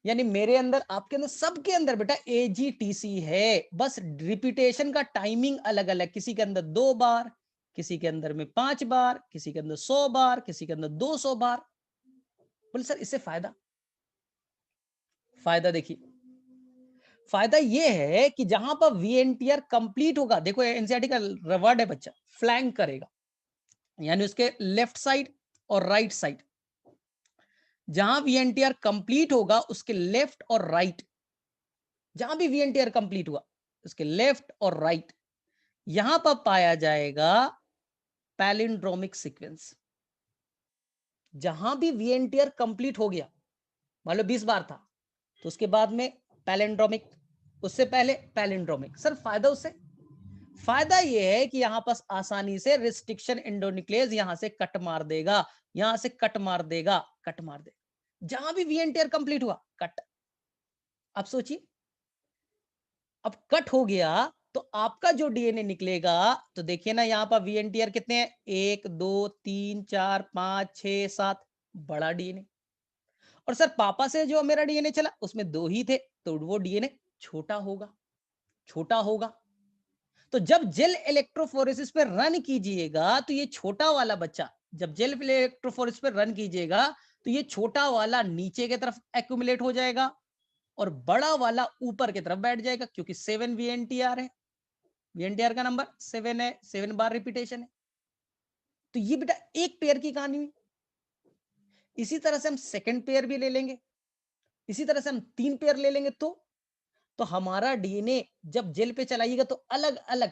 यानी मेरे अंदर, आपके अंदर, सबके अंदर बेटा AGTC है, बस रिपीटेशन का टाइमिंग अलग अलग। किसी के अंदर 2 बार, किसी के अंदर में 5 बार, किसी के अंदर 100 बार, किसी के अंदर 200 बार। बोले सर इससे फायदा, फायदा देखिए, फायदा ये है कि जहां पर VNTR कंप्लीट होगा, देखो एनसीईआरटी का वर्ड है बच्चा, फ्लैंक करेगा, यानी उसके लेफ्ट साइड और राइट साइड, जहां VNTR कंप्लीट होगा उसके लेफ्ट और राइट, जहां भी VNTR कंप्लीट हुआ उसके लेफ्ट और राइट, यहां पर पाया जाएगा पैलिंड्रोमिक सीक्वेंस। जहां भी वीएनटीआर कंप्लीट हो गया, मान लो 20 बार था, तो उसके बाद में पैलिंड्रोमिक, उससे पहले पैलिंड्रोमिक। सर फायदा उससे, फायदा ये है कि यहां पास आसानी से रिस्ट्रिक्शन एंडोन्यूक्लियस यहां से कट मार देगा, यहां से कट मार देगा, कट मार देगा, जहां भी वीएनटीआर कंप्लीट हुआ कट। अब सोचिए, अब कट हो गया तो आपका जो डीएनए निकलेगा, तो देखिए ना यहाँ पर वीएनटीआर कितने हैं, 1 2 3 4 5 6 7, बड़ा डीएनए। और सर पापा से जो मेरा डीएनए चला उसमें 2 ही थे, तो वो डीएनए छोटा होगा, छोटा होगा। तो जब जेल इलेक्ट्रोफोरेसिस पे रन कीजिएगा तो ये छोटा वाला बच्चा, जब जेल इलेक्ट्रोफोरेसिस पे रन कीजिएगा तो ये छोटा वाला नीचे की तरफ एक्यूमुलेट हो जाएगा और बड़ा वाला ऊपर की तरफ बैठ जाएगा, क्योंकि 7 वीएनटीआर है, वीएनटीआर का नंबर 7 है, 7 बार रिपीटेशन है। तो ये बेटा एक पेयर की कहानी हुई। इसी तरह से हम सेकंड पेयर भी ले लेंगे, इसी तरह से हम 3 पेयर ले लेंगे, तो हमारा डीएनए जब जेल पे चलाइएगा तो अलग अलग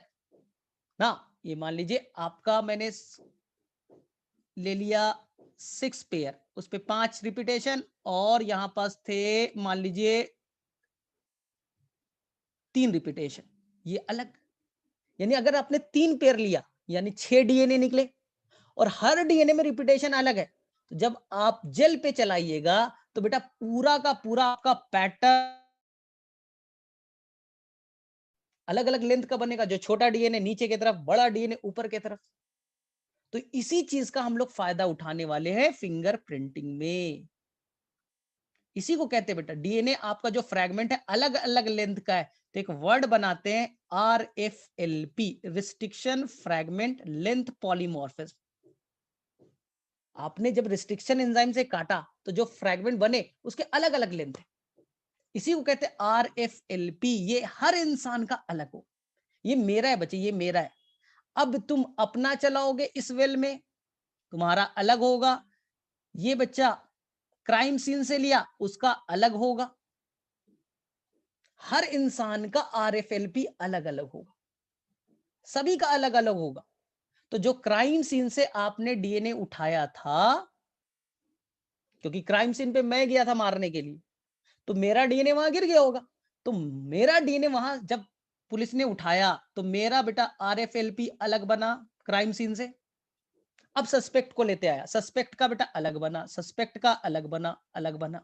ना, ये मान लीजिए आपका मैंने ले लिया 6 पेयर, उस पे 5 रिपीटेशन, और यहां पास थे मान लीजिए 3 रिपीटेशन, ये अलग। यानी अगर आपने 3 पेयर लिया यानी 6 डीएनए निकले, और हर डीएनए में रिपीटेशन अलग है। तो जब आप जेल पे चलाइएगा तो बेटा पूरा का पूरा आपका पैटर्न अलग अलग लेंथ का बनेगा, जो छोटा डीएनए नीचे की तरफ, बड़ा डीएनए ऊपर की तरफ। तो इसी चीज का हम लोग फायदा उठाने वाले हैं फिंगर प्रिंटिंग में। इसी को कहते हैं बेटा, डीएनए आपका जो फ्रैगमेंट है अलग अलग लेंथ का है, तो एक वर्ड बनाते हैं RFLP, restriction fragment length polymorphism. आपने जब रिस्ट्रिक्शन एंजाइम से काटा तो जो फ्रैगमेंट बने उसके अलग अलग लेंथ है, इसी को कहते हैं RFLP। ये हर इंसान का अलग हो, ये मेरा है बच्चे, ये मेरा है। अब तुम अपना चलाओगे इस वेल में, तुम्हारा अलग होगा। ये बच्चा क्राइम सीन से लिया, उसका अलग होगा। हर इंसान का RFLP अलग अलग होगा, सभी का अलग अलग होगा। तो जो क्राइम सीन से आपने डीएनए उठाया था, क्योंकि क्राइम सीन पे मैं गया था मारने के लिए, तो मेरा डीएनए वहां गिर गया होगा। तो मेरा डीएनए वहां जब पुलिस ने उठाया तो मेरा बेटा RFLP अलग बना क्राइम सीन से। अब सस्पेक्ट को लेते आया, सस्पेक्ट का बेटा अलग बना, सस्पेक्ट का अलग बना, अलग बना।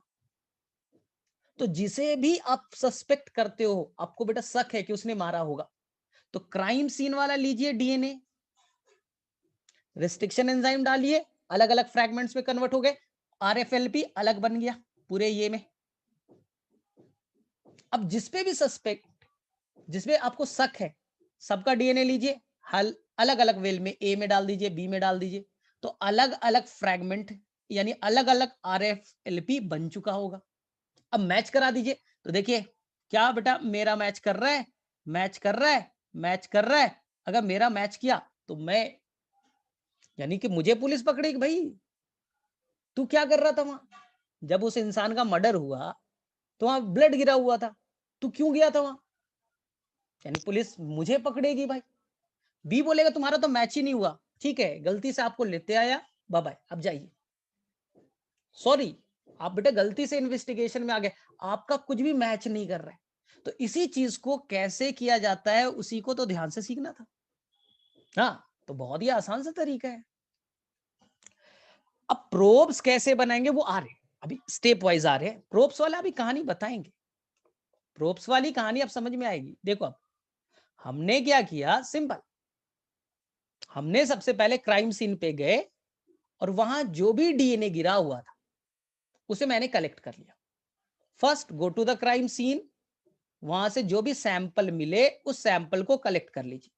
तो जिसे भी आप सस्पेक्ट करते हो, आपको बेटा शक है कि उसने मारा होगा, तो क्राइम सीन वाला लीजिए डीएनए, रिस्ट्रिक्शन एंजाइम डालिए, अलग अलग फ्रैगमेंट्स में कन्वर्ट हो गए, RFLP अलग बन गया पूरे ये में। अब जिसपे भी सस्पेक्ट, जिसपे आपको शक है, सबका डीएनए लीजिए, हल अलग अलग वेल में, ए में डाल दीजिए, बी में डाल दीजिए, तो अलग अलग फ्रैगमेंट यानी अलग अलग RFLP बन चुका होगा। अब मैच करा दीजिए, तो देखिए क्या बेटा मेरा मैच कर रहा है, मैच कर रहा है, मैच कर रहा है। अगर मेरा मैच किया तो मैं, यानी कि मुझे पुलिस पकड़ेगी, भाई तू क्या कर रहा था वहां, जब उस इंसान का मर्डर हुआ तो वहां ब्लड गिरा हुआ था, तू क्यों गया था वहां, यानी पुलिस मुझे पकड़ेगी भाई। बी बोलेगा तुम्हारा तो मैच ही नहीं हुआ, ठीक है गलती से आपको लेते आया, बाय बाय अब जाइए, सॉरी आप बेटा गलती से इन्वेस्टिगेशन में आ गए, आपका कुछ भी मैच नहीं कर रहा है। तो इसी चीज को कैसे किया जाता है उसी को तो ध्यान से सीखना था। हाँ, तो बहुत ही आसान सा तरीका है। अब प्रोब्स कैसे बनाएंगे वो आ रहे, अभी स्टेप वाइज आ रहे हैं। प्रोब्स वाला अभी कहानी बताएंगे, प्रोब्स वाली कहानी अब समझ में आएगी। देखो अब हमने क्या किया, सिंपल, हमने सबसे पहले क्राइम सीन पे गए और वहां जो भी डीएनए गिरा हुआ था उसे मैंने कलेक्ट कर लिया। First go to the crime scene, वहां से जो भी सैंपल मिले उस सैंपल को कलेक्ट कर लीजिए,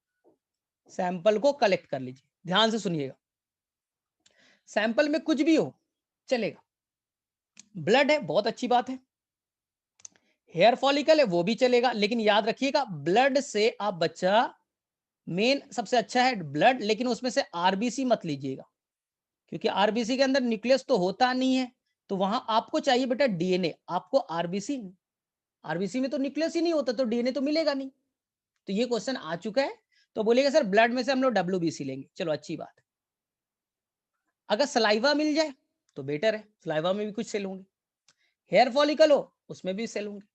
सैंपल को कलेक्ट कर लीजिए, ध्यान से सुनिएगा। सैंपल में कुछ भी हो चलेगा, ब्लड है बहुत अच्छी बात है, हेयर फॉलिकल है वो भी चलेगा, लेकिन याद रखिएगा ब्लड से आप बच्चा, मेन सबसे अच्छा है ब्लड, लेकिन उसमें से आरबीसी मत लीजिएगा, क्योंकि आरबीसी के अंदर न्यूक्लियस तो होता नहीं है, तो वहां आपको चाहिए बेटा डीएनए, आपको आरबीसी, आरबीसी में तो न्यूक्लियस ही नहीं होता तो डीएनए तो मिलेगा नहीं। तो ये क्वेश्चन आ चुका है, तो बोलेगा सर ब्लड में से हम लोग डब्ल्यूबीसी लेंगे, चलो अच्छी बात है। अगर सलाइवा मिल जाए तो बेटर है, सलाइवा में भी कुछ सेल होंगे। हेयर फॉलिकल हो उसमें भी सेल होंगे।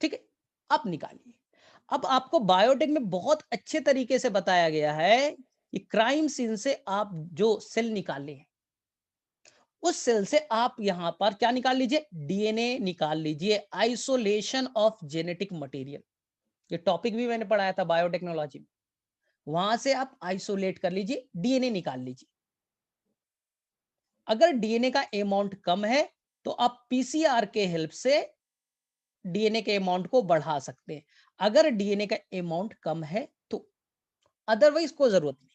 ठीक है, अब निकालिए। अब आपको बायोटेक में बहुत अच्छे तरीके से बताया गया है कि क्राइम सीन से आप जो सेल निकाले हैं, उस सेल से आप यहां पर क्या निकाल लीजिए, डीएनए निकाल लीजिए, आइसोलेशन ऑफ जेनेटिक मटेरियल। ये टॉपिक भी मैंने पढ़ाया था बायोटेक्नोलॉजी में। वहां से आप आइसोलेट कर लीजिए, डीएनए निकाल लीजिए। अगर डीएनए का अमाउंट कम है तो आप पीसीआर के हेल्प से डीएनए के अमाउंट को बढ़ा सकते हैं, अगर डीएनए का अमाउंट कम है तो। अदरवाइज कोई जरूरत नहीं,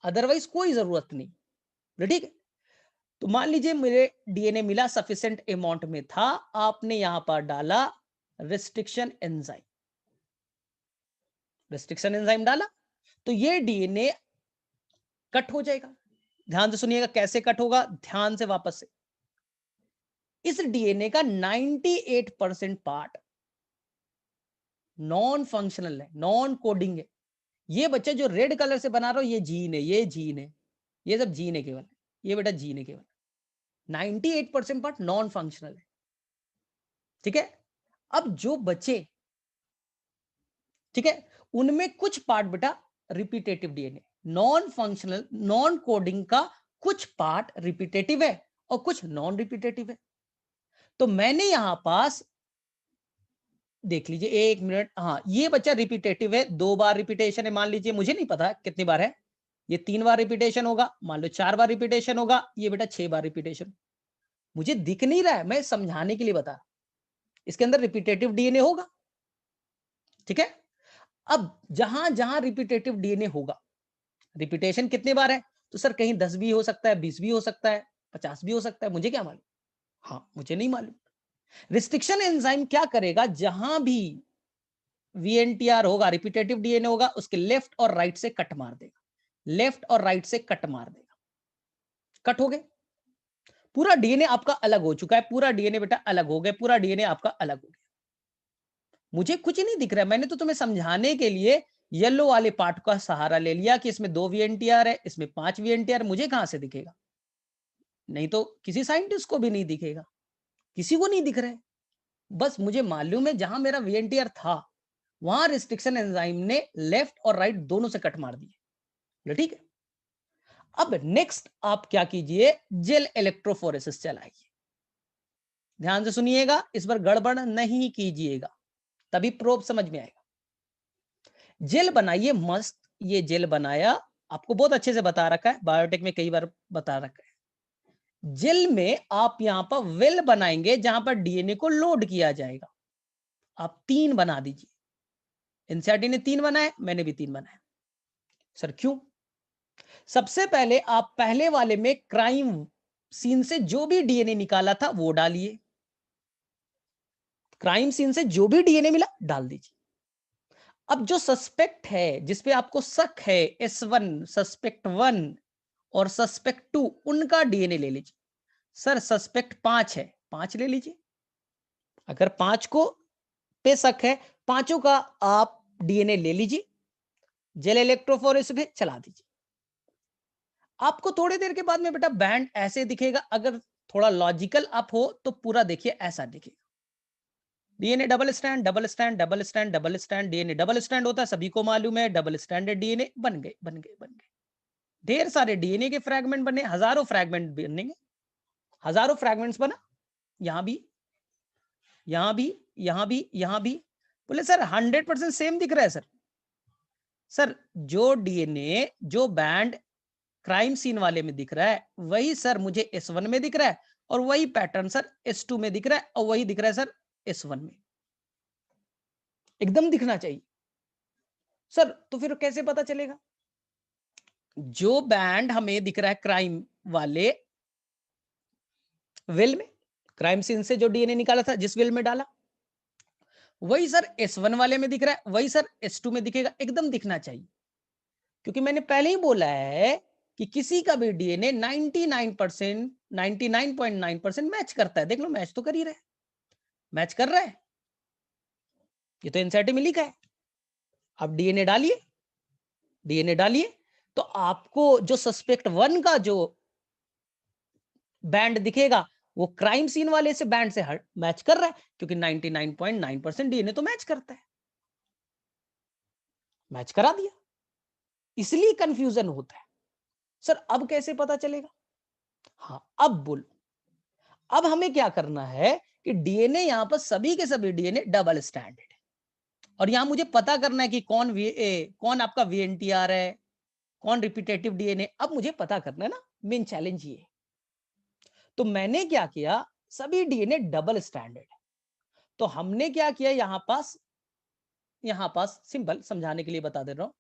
अदरवाइज कोई जरूरत नहीं। ठीक है, तो मान लीजिए मेरे डीएनए मिला सफिशिएंट अमाउंट में था, आपने यहां पर डाला रिस्ट्रिक्शन एंजाइम, रिस्ट्रिक्शन एंजाइम डाला तो ये डीएनए कट हो जाएगा। ध्यान से सुनिएगा कैसे कट होगा, ध्यान से वापस से। इस डीएनए का 98% पार्ट नॉन फंक्शनल है, नॉन कोडिंग है। ये बच्चे जो रेड कलर से बना रहा हो, ये जीन है, ये जीन है, ये सब जीन है केवल, ये बेटा जीन है केवल। 98% पार्ट नॉन फंक्शनल है। ठीक है, अब जो बचे, ठीक है, उनमें कुछ पार्ट बेटा repetitive DNA, non functional non coding का कुछ पार्ट रिपीटेटिव है और कुछ नॉन रिपीटेटिव है। तो मैंने यहां पास देख लीजिए, एक मिनट, हाँ ये बच्चा रिपीटेटिव है, 2 बार रिपीटेशन है मान लीजिए, मुझे नहीं पता कितनी बार है, ये 3 बार रिपीटेशन होगा, मान लो 4 बार रिपीटेशन होगा, ये बेटा 6 बार रिपीटेशन। मुझे दिख नहीं रहा है, मैं समझाने के लिए बता, इसके अंदर रिपीटेटिव डीएनए होगा। ठीक है, अब जहां जहां रिपीटेटिव डीएनए होगा, रिपीटेशन कितने बार है, तो सर कहीं 10 भी हो सकता है, 20 भी हो सकता है, 50 भी हो सकता है, मुझे क्या मालूम, हाँ मुझे नहीं मालूम। रिस्ट्रिक्शन एंजाइम क्या करेगा, जहां भी वीएनटीआर होगा, रिपीटेटिव डीएनए होगा, उसके लेफ्ट और राइट से कट मार देगा, लेफ्ट और राइट से कट मार देगा। कट हो गए, पूरा डीएनए आपका अलग हो चुका है, पूरा डीएनए बेटा अलग हो गया, पूरा डीएनए आपका अलग हो गया। मुझे कुछ नहीं दिख रहा है, मैंने तो तुम्हें समझाने के लिए येलो वाले पार्ट का सहारा ले लिया कि इसमें 2 वीएनटीआर है, इसमें 5 वीएनटीआर, मुझे कहां से दिखेगा, नहीं तो किसी साइंटिस्ट को भी नहीं दिखेगा, किसी को नहीं दिख रहा है। बस मुझे मालूम है जहां मेरा वीएनटीआर था वहां रिस्ट्रिक्शन एंजाइम ने लेफ्ट और राइट दोनों से कट मार दिए। ठीक है, अब नेक्स्ट आप क्या कीजिए, जेल इलेक्ट्रोफोरेसिस चलाइए। ध्यान से सुनिएगा, इस पर गड़बड़ नहीं कीजिएगा, तभी प्रोब समझ में आएगा। जेल बनाइए मस्त, ये जेल बनाया, आपको बहुत अच्छे से बता रखा है, बायोटेक में कई बार बता रखा है। जेल में आप यहां पर वेल बनाएंगे जहां पर डीएनए को लोड किया जाएगा। आप 3 बना दीजिए, एनसीईआरटी ने 3 बनाए, मैंने भी 3 बनाए। सर क्यों, सबसे पहले आप पहले वाले में क्राइम सीन से जो भी डीएनए निकाला था वो डालिए, क्राइम सीन से जो भी डीएनए मिला डाल दीजिए। अब जो सस्पेक्ट है, जिसपे आपको शक है, S1 सस्पेक्ट 1 और सस्पेक्ट 2, उनका डीएनए ले लीजिए। सर सस्पेक्ट 5 है, 5 ले लीजिए। अगर 5 को पे शक है, पांचों का आप डीएनए ले लीजिए, जेल इलेक्ट्रोफोरेसिस पे चला दीजिए। आपको थोड़ी देर के बाद में बेटा बैंड ऐसे दिखेगा, अगर थोड़ा लॉजिकल आप हो तो पूरा देखिए ऐसा दिखेगा। DNA double stand, double stand, double stand, double stand, DNA double stand होता है, सभी को मालूम है, डबल स्टैंडर्ड डीएनए बन गए, बन गए, बन गए। ढेर सारे डीएनए के फ्रैगमेंट बने, हजारों फ्रैगमेंट बनेंगे, हजारों फ्रैगमेंट्स बना, यहां भी, यहां भी, यहां भी, यहां भी। बोले सर 100% सेम दिख रहा है सर। सर जो डीएनए, जो बैंड क्राइम सीन वाले में दिख रहा है, वही सर मुझे S1 में दिख रहा है, और वही पैटर्न सर S2 में दिख रहा है, और वही दिख रहा है सर S1 में, एकदम दिखना चाहिए। सर तो फिर कैसे पता चलेगा, जो बैंड हमें दिख रहा है क्राइम वाले वेल में, क्राइम सीन से जो डीएनए निकाला था जिस वेल में डाला, वही सर S1 वाले में दिख रहा है, वही सर S2 में दिखेगा, एकदम दिखना चाहिए। क्योंकि मैंने पहले ही बोला है कि किसी का भी डीएनए 99%, 99.9% मैच करता है। देख लो मैच तो कर ही रहा है, मैच कर रहा है, ये तो एनसीईआरटी में लिखा है। अब डीएनए डालिए, डीएनए डालिए, तो आपको जो सस्पेक्ट 1 का जो बैंड दिखेगा, वो क्राइम सीन वाले से बैंड से हट मैच कर रहा है, क्योंकि 99.9% डीएनए तो मैच करता है, मैच करा दिया, इसलिए कंफ्यूजन होता है। सर अब कैसे पता चलेगा? हाँ अब बोलो, अब हमें क्या करना है कि डीएनए यहां पर सभी के सभी डीएनए डबल स्टैंडर्ड है, और यहां मुझे पता करना है कि कौन आपका वीएनटीआर है, कौन रिपीटेटिव डीएनए, अब मुझे पता करना है ना, मेन चैलेंज ये है। तो मैंने क्या किया, सभी डीएनए डबल स्टैंडर्ड है, तो हमने क्या किया, यहां पास सिंपल समझाने के लिए बता दे रहा हूं,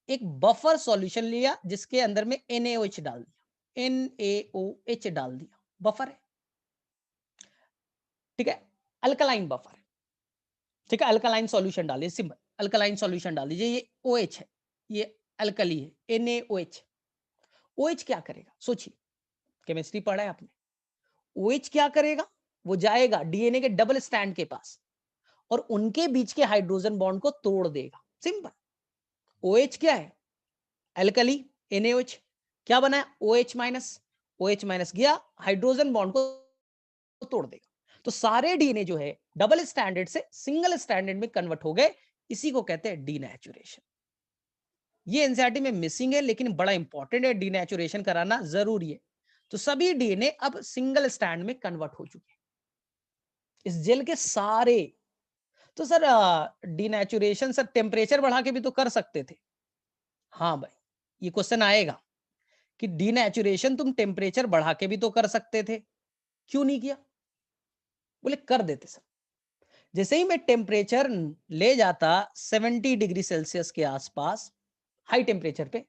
एक बफर सॉल्यूशन लिया जिसके अंदर में NaOH डाल दिया, NaOH डाल दिया, बफर है, ठीक है, अल्कलाइन बफर है, ठीक है, अल्कलाइन सॉल्यूशन डालिए, सिंपल अल्कलाइन सॉल्यूशन डाल दीजिए, ये OH है, ये अल्कली है, NaOH। OH क्या करेगा, सोचिए, केमिस्ट्री पढ़ा है आपने, OH क्या करेगा, वो जाएगा डीएनए के डबल स्टैंड के पास और उनके बीच के हाइड्रोजन बॉन्ड को तोड़ देगा, सिंपल। OH क्या है, अल्कली, NaOH क्या बना है, OH माइनस गया, हाइड्रोजन बॉन्ड को तोड़ देगा, तो सारे डीएनए जो है डबल स्टैंडर्ड से सिंगल स्टैंडर्ड में कन्वर्ट हो गए, इसी को कहते हैं डीनेचुरेशन। ये एनसीईआरटी में मिसिंग है, लेकिन बड़ा इंपॉर्टेंट है, डीनेचुरेशन कराना जरूरी है। तो सभी डीएनए अब सिंगल स्टैंड में कन्वर्ट हो चुके हैं, इस जेल के सारे। तो सर डीनेचुरेशन सर टेम्परेचर बढ़ा के भी तो कर सकते थे। हाँ भाई, ये क्वेश्चन आएगा कि डीनेचुरेशन तुम टेम्परेचर बढ़ा के भी तो कर सकते थे, क्यों नहीं किया? बोले कर देते सर, जैसे ही मैं टेम्परेचर ले जाता 70 डिग्री सेल्सियस के आसपास हाई टेम्परेचर पे,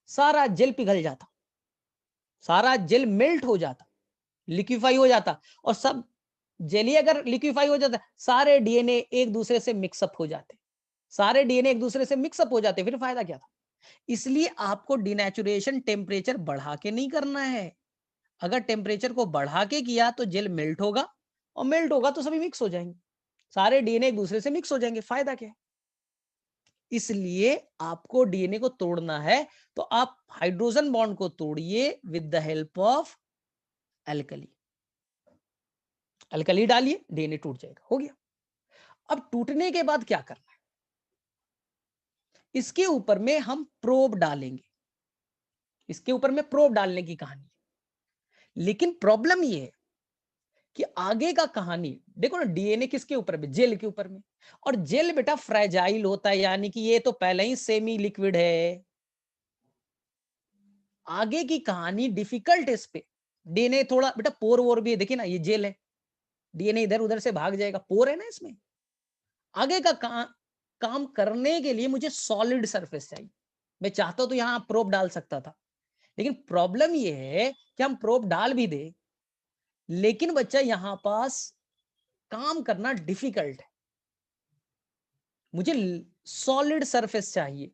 सारा जेल पिघल जाता, सारा जेल मेल्ट हो जाता, लिक्विफाई हो जाता, और सब जेली अगर लिक्विफाई हो जाता, सारे डीएनए एक दूसरे से मिक्सअप हो जाते, सारे डीएनए एक दूसरे से मिक्सअप हो जाते, फिर फायदा क्या था? इसलिए आपको डिनेचुरेशन टेम्परेचर बढ़ा के नहीं करना है, अगर टेम्परेचर को बढ़ा के किया तो जेल मेल्ट होगा, और मेल्ट होगा तो सभी मिक्स हो जाएंगे, सारे डीएनए एक दूसरे से मिक्स हो जाएंगे, फायदा क्या है? इसलिए आपको डीएनए को तोड़ना है तो आप हाइड्रोजन बॉन्ड को तोड़िए with the help of alkali, alkali डालिए, डीएनए टूट जाएगा, हो गया। अब टूटने के बाद क्या करना है, इसके ऊपर में हम प्रोब डालेंगे, इसके ऊपर में प्रोब डालने की कहानी। लेकिन प्रॉब्लम ये है कि आगे का कहानी देखो ना, डीएनए किसके ऊपर में, जेल के ऊपर में, और जेल बेटा फ्रेजाइल होता है, यानी कि ये तो पहले ही सेमी लिक्विड है, आगे की कहानी डिफिकल्ट है इस पे। डीएनए थोड़ा बेटा पोर वोर भी है, देखिए ना ये जेल है, डीएनए इधर उधर से भाग जाएगा, पोर है ना इसमें, आगे का काम करने के लिए मुझे सॉलिड सरफेस चाहिए। मैं चाहता तो यहां प्रोब डाल सकता था, लेकिन प्रॉब्लम ये है कि हम प्रोब डाल भी दे, लेकिन बच्चा यहां पास काम करना डिफिकल्ट है, मुझे सॉलिड सरफेस चाहिए,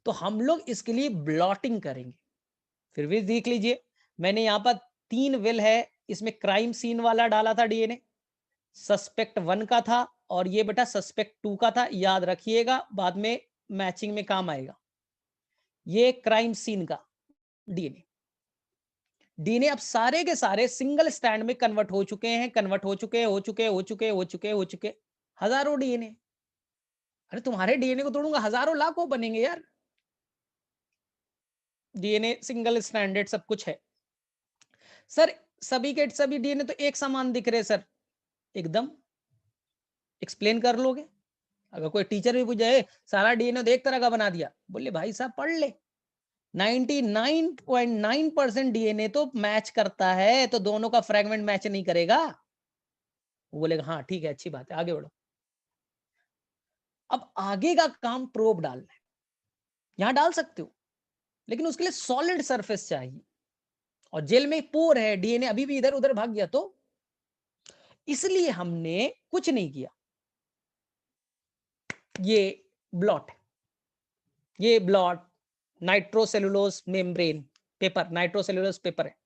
तो हम लोग इसके लिए ब्लॉटिंग करेंगे। फिर भी देख लीजिए, मैंने यहां पर 3 विल है, इसमें क्राइम सीन वाला डाला था डीएनए, सस्पेक्ट 1 का था, और ये बेटा सस्पेक्ट 2 का था, याद रखिएगा बाद में मैचिंग में काम आएगा। ये क्राइम सीन का डीएनए, डीएनए अब सारे के सारे सिंगल स्टैंड में कन्वर्ट हो चुके हैं, कन्वर्ट हो चुके, हजारों डीएनए। अरे तुम्हारे डीएनए को तोड़ूंगा, हजारों लाखों बनेंगे यार, डीएनए सिंगल स्टैंडर्ड सब कुछ है। सर सभी के सभी डीएनए तो एक समान दिख रहे सर, एकदम एक्सप्लेन कर लोगे? अगर कोई टीचर भी पूछे सारा डीएनए तो एक तरह का बना दिया, बोले भाई साहब पढ़ ले, 99.9% डीएनए तो मैच करता है, तो दोनों का फ्रेगमेंट मैच नहीं करेगा? वो बोलेगा हाँ ठीक है, अच्छी बात है, आगे बढ़ो। अब आगे का काम प्रोब डालना है, यहां डाल सकते हो, लेकिन उसके लिए सॉलिड सरफेस चाहिए, और जेल में पोर है, डीएनए अभी भी इधर उधर भाग गया, तो इसलिए हमने कुछ नहीं किया, ये ब्लॉट, ये blot nitrocellulose membrane paper, nitrocellulose paper है,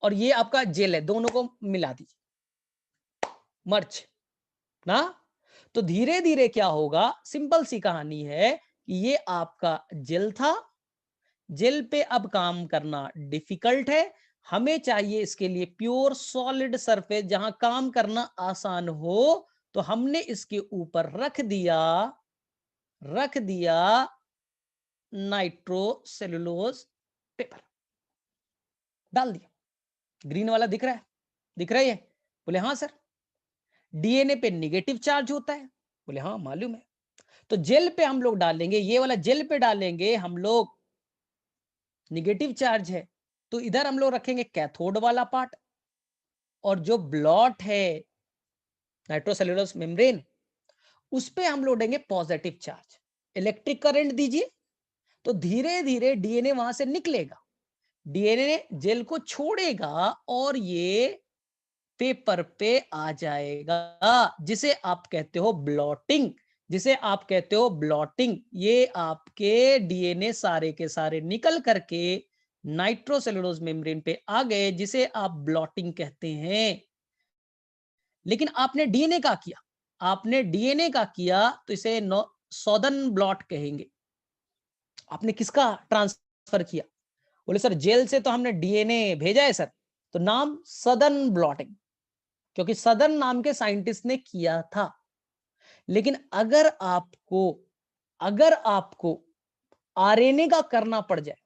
और ये आपका जेल है, दोनों को मिला दीजिए, मर्च ना। तो धीरे धीरे क्या होगा, सिंपल सी कहानी है कि ये आपका जेल था, जेल पे अब काम करना डिफिकल्ट है, हमें चाहिए इसके लिए प्योर सॉलिड सरफेस जहां काम करना आसान हो, तो हमने इसके ऊपर रख दिया नाइट्रोसेलुलोज पेपर, डाल दिया। ग्रीन वाला दिख रहा है ये? बोले हाँ सर। डीएनए पे निगेटिव चार्ज होता है? बोले हाँ मालूम है। तो जेल पे हम लोग डालेंगे, ये वाला जेल पे डालेंगे हम लोग, निगेटिव चार्ज है, तो इधर हम लोग रखेंगे कैथोड वाला पार्ट, और जो ब्लॉट है नाइट्रोसेल्युलोज मेम्ब्रेन, उस पे हम लोग देंगे पॉजिटिव चार्ज। इलेक्ट्रिक करंट दीजिए, तो धीरे धीरे डीएनए वहां से निकलेगा, डीएनए जेल को छोड़ेगा और ये पेपर पे आ जाएगा, जिसे आप कहते हो ब्लॉटिंग, ये आपके डीएनए सारे के सारे निकल करके नाइट्रोसेलुलोज मेम्ब्रेन पे आ गए, जिसे आप ब्लॉटिंग कहते हैं। लेकिन आपने डीएनए का किया, तो इसे सॉदर्न ब्लॉट कहेंगे। आपने किसका ट्रांसफर किया? बोले सर जेल से तो हमने डीएनए भेजा है सर, तो नाम सदर्न ब्लॉटिंग, क्योंकि सदर्न नाम के साइंटिस्ट ने किया था। लेकिन अगर आपको आरएनए का करना पड़ जाए,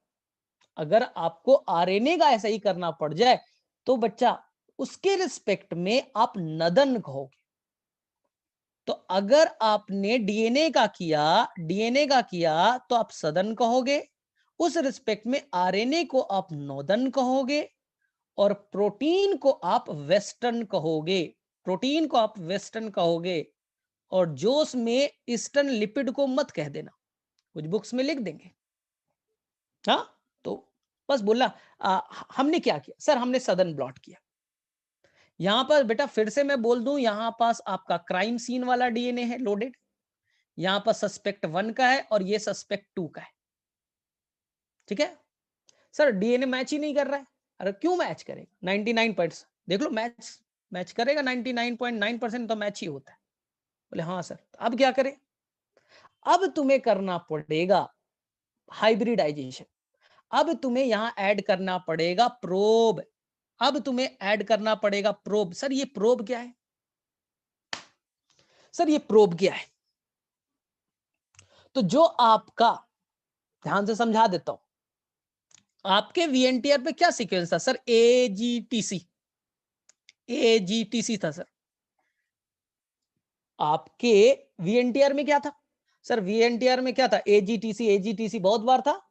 ऐसा ही करना पड़ जाए, तो बच्चा उसके रिस्पेक्ट में आप नदन कहोगे। तो अगर आपने डीएनए का किया तो आप सदन कहोगे, उस रिस्पेक्ट में आरएनए को आप नॉर्दर्न कहोगे, और प्रोटीन को आप वेस्टर्न कहोगे। और जोश में ईस्टर्न लिपिड को मत कह देना, कुछ बुक्स में लिख देंगे। हाँ, तो बस बोलना हमने क्या किया सर, हमने सदर्न ब्लॉट किया। यहां पर बेटा फिर से मैं बोल दूं, यहां पास आपका क्राइम सीन वाला डीएनए है लोडेड, यहां पर सस्पेक्ट 1 का है और ये सस्पेक्ट 2 का है। ठीक है सर, डीएनए मैच ही नहीं कर रहा है। अरे क्यों मैच करेगा? 99% देख लो, मैच करेगा, 99.9% तो मैच ही होता है। बोले हाँ सर, अब क्या करें? अब तुम्हें करना पड़ेगा हाइब्रिडाइजेशन, अब तुम्हें यहां ऐड करना पड़ेगा प्रोब, सर ये प्रोब क्या है? तो जो आपका, ध्यान से समझा देता हूं, आपके वीएनटीआर पे क्या सीक्वेंस था सर? एजीटीसी था सर। आपके वीएनटीआर में क्या था सर? वीएनटीआर में क्या था? एजीटीसी बहुत बार था।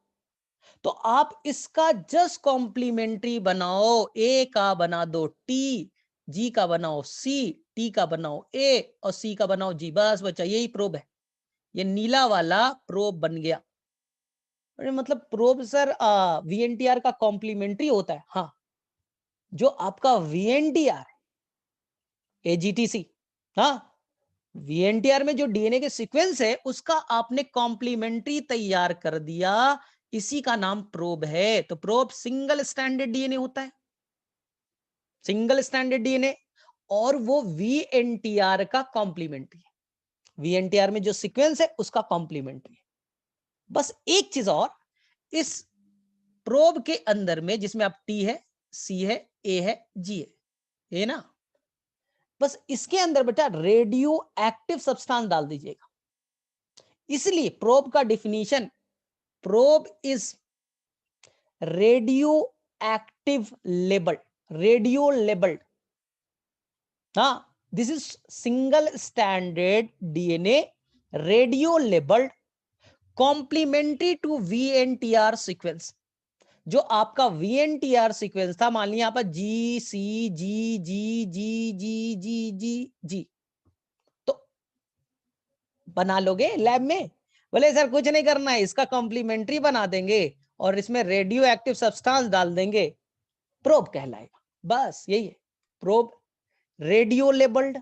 तो आप इसका जस्ट कॉम्प्लीमेंट्री बनाओ, ए का बना दो टी, जी का बनाओ सी, टी का बनाओ ए, और सी का बनाओ जी। बस बच्चा यही प्रोब है, ये नीला वाला प्रोब बन गया। मतलब प्रोब सर वीएनटीआर का कॉम्प्लीमेंट्री होता है? हाँ, जो आपका वीएनटीआर एजीटीसी, हाँ, वीएनटीआर में जो डीएनए के सीक्वेंस है उसका आपने कॉम्प्लीमेंट्री तैयार कर दिया, इसी का नाम प्रोब है। तो प्रोब सिंगल स्टैंडर्ड डीएनए होता है, और वो वीएनटीआर का कॉम्प्लीमेंट्री है। वीएनटीआर में जो सीक्वेंस है उसका कॉम्प्लीमेंट्री है। बस एक चीज और, इस प्रोब के अंदर में, जिसमें अब टी है, सी है, ए है, जी है, ये ना, बस इसके अंदर बेटा रेडियो एक्टिव सब्सटेंस डाल दीजिएगा। इसलिए प्रोब का definition, probe is radioactive labelled, हाँ, this is single standard DNA, radio labelled, complementary to VNTR sequence. जो आपका वीएनटीआर सीक्वेंस था, मान लिया यहाँ पर जी सी जी जी जी जी जी जी जी, तो बना लोगे लैब में? बोले सर कुछ नहीं करना है, इसका कॉम्प्लीमेंट्री बना देंगे और इसमें रेडियो एक्टिव सब्सटेंस डाल देंगे, प्रोब कहलाएगा। बस यही है probe, radio labelled,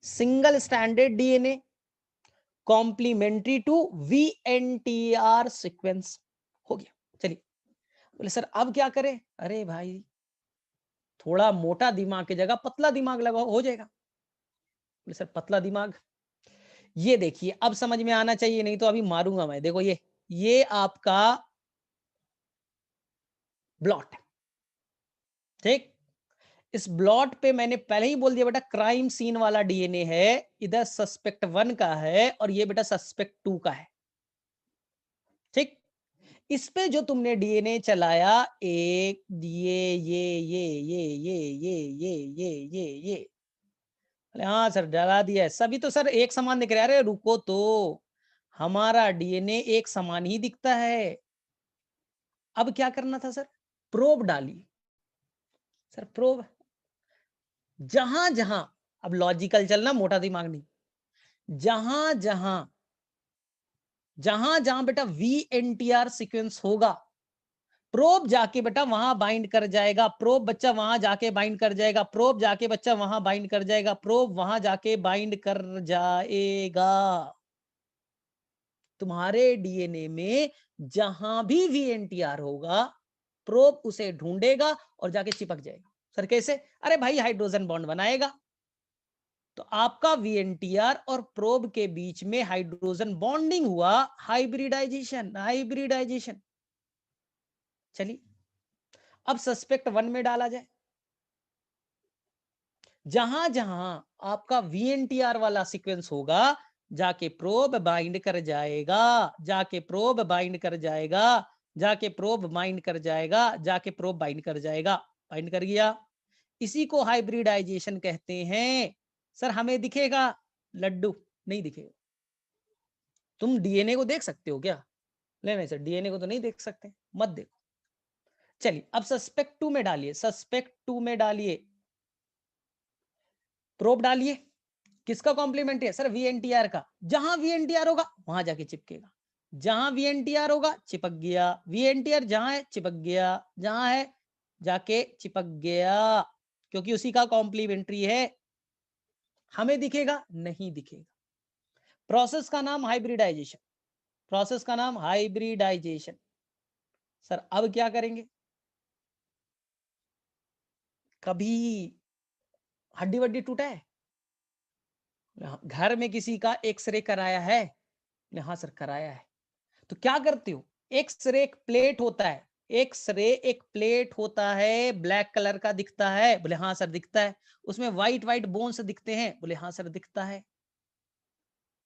single standard DNA, complementary to VNTR sequence. हो गया। चलिए, बोले सर अब क्या करें? अरे भाई, थोड़ा मोटा दिमाग की जगह पतला दिमाग लगाओ, हो जाएगा। बोले सर पतला दिमाग, ये देखिए अब समझ में आना चाहिए, नहीं तो अभी मारूंगा मैं। देखो ये आपका ब्लॉट है, ठीक। इस ब्लॉट पे मैंने पहले ही बोल दिया बेटा क्राइम सीन वाला डीएनए है, इधर सस्पेक्ट 1 का है और ये बेटा सस्पेक्ट 2 का है। ठीक। इस पे जो तुमने डीएनए चलाया, एक ये हाँ सर डरा दिया है, सभी तो सर एक समान दिख रहा है। अरे रुको तो, हमारा डीएनए एक समान ही दिखता है। अब क्या करना था सर, प्रोब डाली। सर प्रोब जहां जहां, अब लॉजिकल चलना, मोटा दिमाग नहीं, जहां जहां जहां जहां बेटा वीएनटीआर सीक्वेंस होगा, प्रोब जाके बेटा वहां बाइंड कर जाएगा, प्रोब बच्चा वहां जाके बाइंड कर जाएगा, प्रोब जाके बच्चा वहां बाइंड कर जाएगा, प्रोब वहां जाके बाइंड कर जाएगा। तुम्हारे डीएनए में जहां भी वीएनटीआर होगा, प्रोब उसे ढूंढेगा और जाके चिपक जाएगा। सर कैसे? अरे भाई हाइड्रोजन बॉन्ड बनाएगा, तो आपका वीएनटीआर और प्रोब के बीच में हाइड्रोजन बॉन्डिंग हुआ, हाइब्रिडाइजेशन। हाइब्रिडाइजेशन। चलिए अब सस्पेक्ट 1 में डाला जाए। जहां जहां आपका वीएनटीआर वाला सीक्वेंस होगा, जाके प्रोब बाइंड कर जाएगा, जाके प्रोब बाइंड कर जाएगा, जाके प्रोब बाइंड कर जाएगा, जाके प्रोब बाइंड कर जाएगा। बाइंड कर गया, इसी को हाइब्रिडाइजेशन कहते हैं। सर हमें दिखेगा लड्डू? नहीं दिखेगा। तुम डीएनए को देख सकते हो क्या? नहीं सर डीएनए को तो नहीं देख सकते, मत देखो। चलिए अब सस्पेक्ट 2 में डालिए, सस्पेक्ट 2 में डालिए, प्रोब डालिए। किसका कॉम्प्लीमेंट है सर? वीएनटीआर का। जहां वीएनटीआर होगा वहां जाके चिपकेगा, जहां वीएनटीआर होगा चिपक गया, वीएनटीआर जहां है चिपक गया, जहां है जाके चिपक गया, क्योंकि उसी का कॉम्प्लीमेंट्री है। हमें दिखेगा? नहीं दिखेगा। प्रोसेस का नाम हाइब्रिडाइजेशन, प्रोसेस का नाम हाइब्रिडाइजेशन। सर अब क्या करेंगे? कभी हड्डी वड्डी टूटा है? घर में किसी का एक्सरे कराया है? हाँ सर कराया है। तो क्या करते हो? एक्सरे एक प्लेट होता है, एक्सरे एक प्लेट होता है, ब्लैक कलर का दिखता है? बोले हाँ सर दिखता है। उसमें व्हाइट व्हाइट बोन्स दिखते हैं? बोले हाँ सर दिखता है।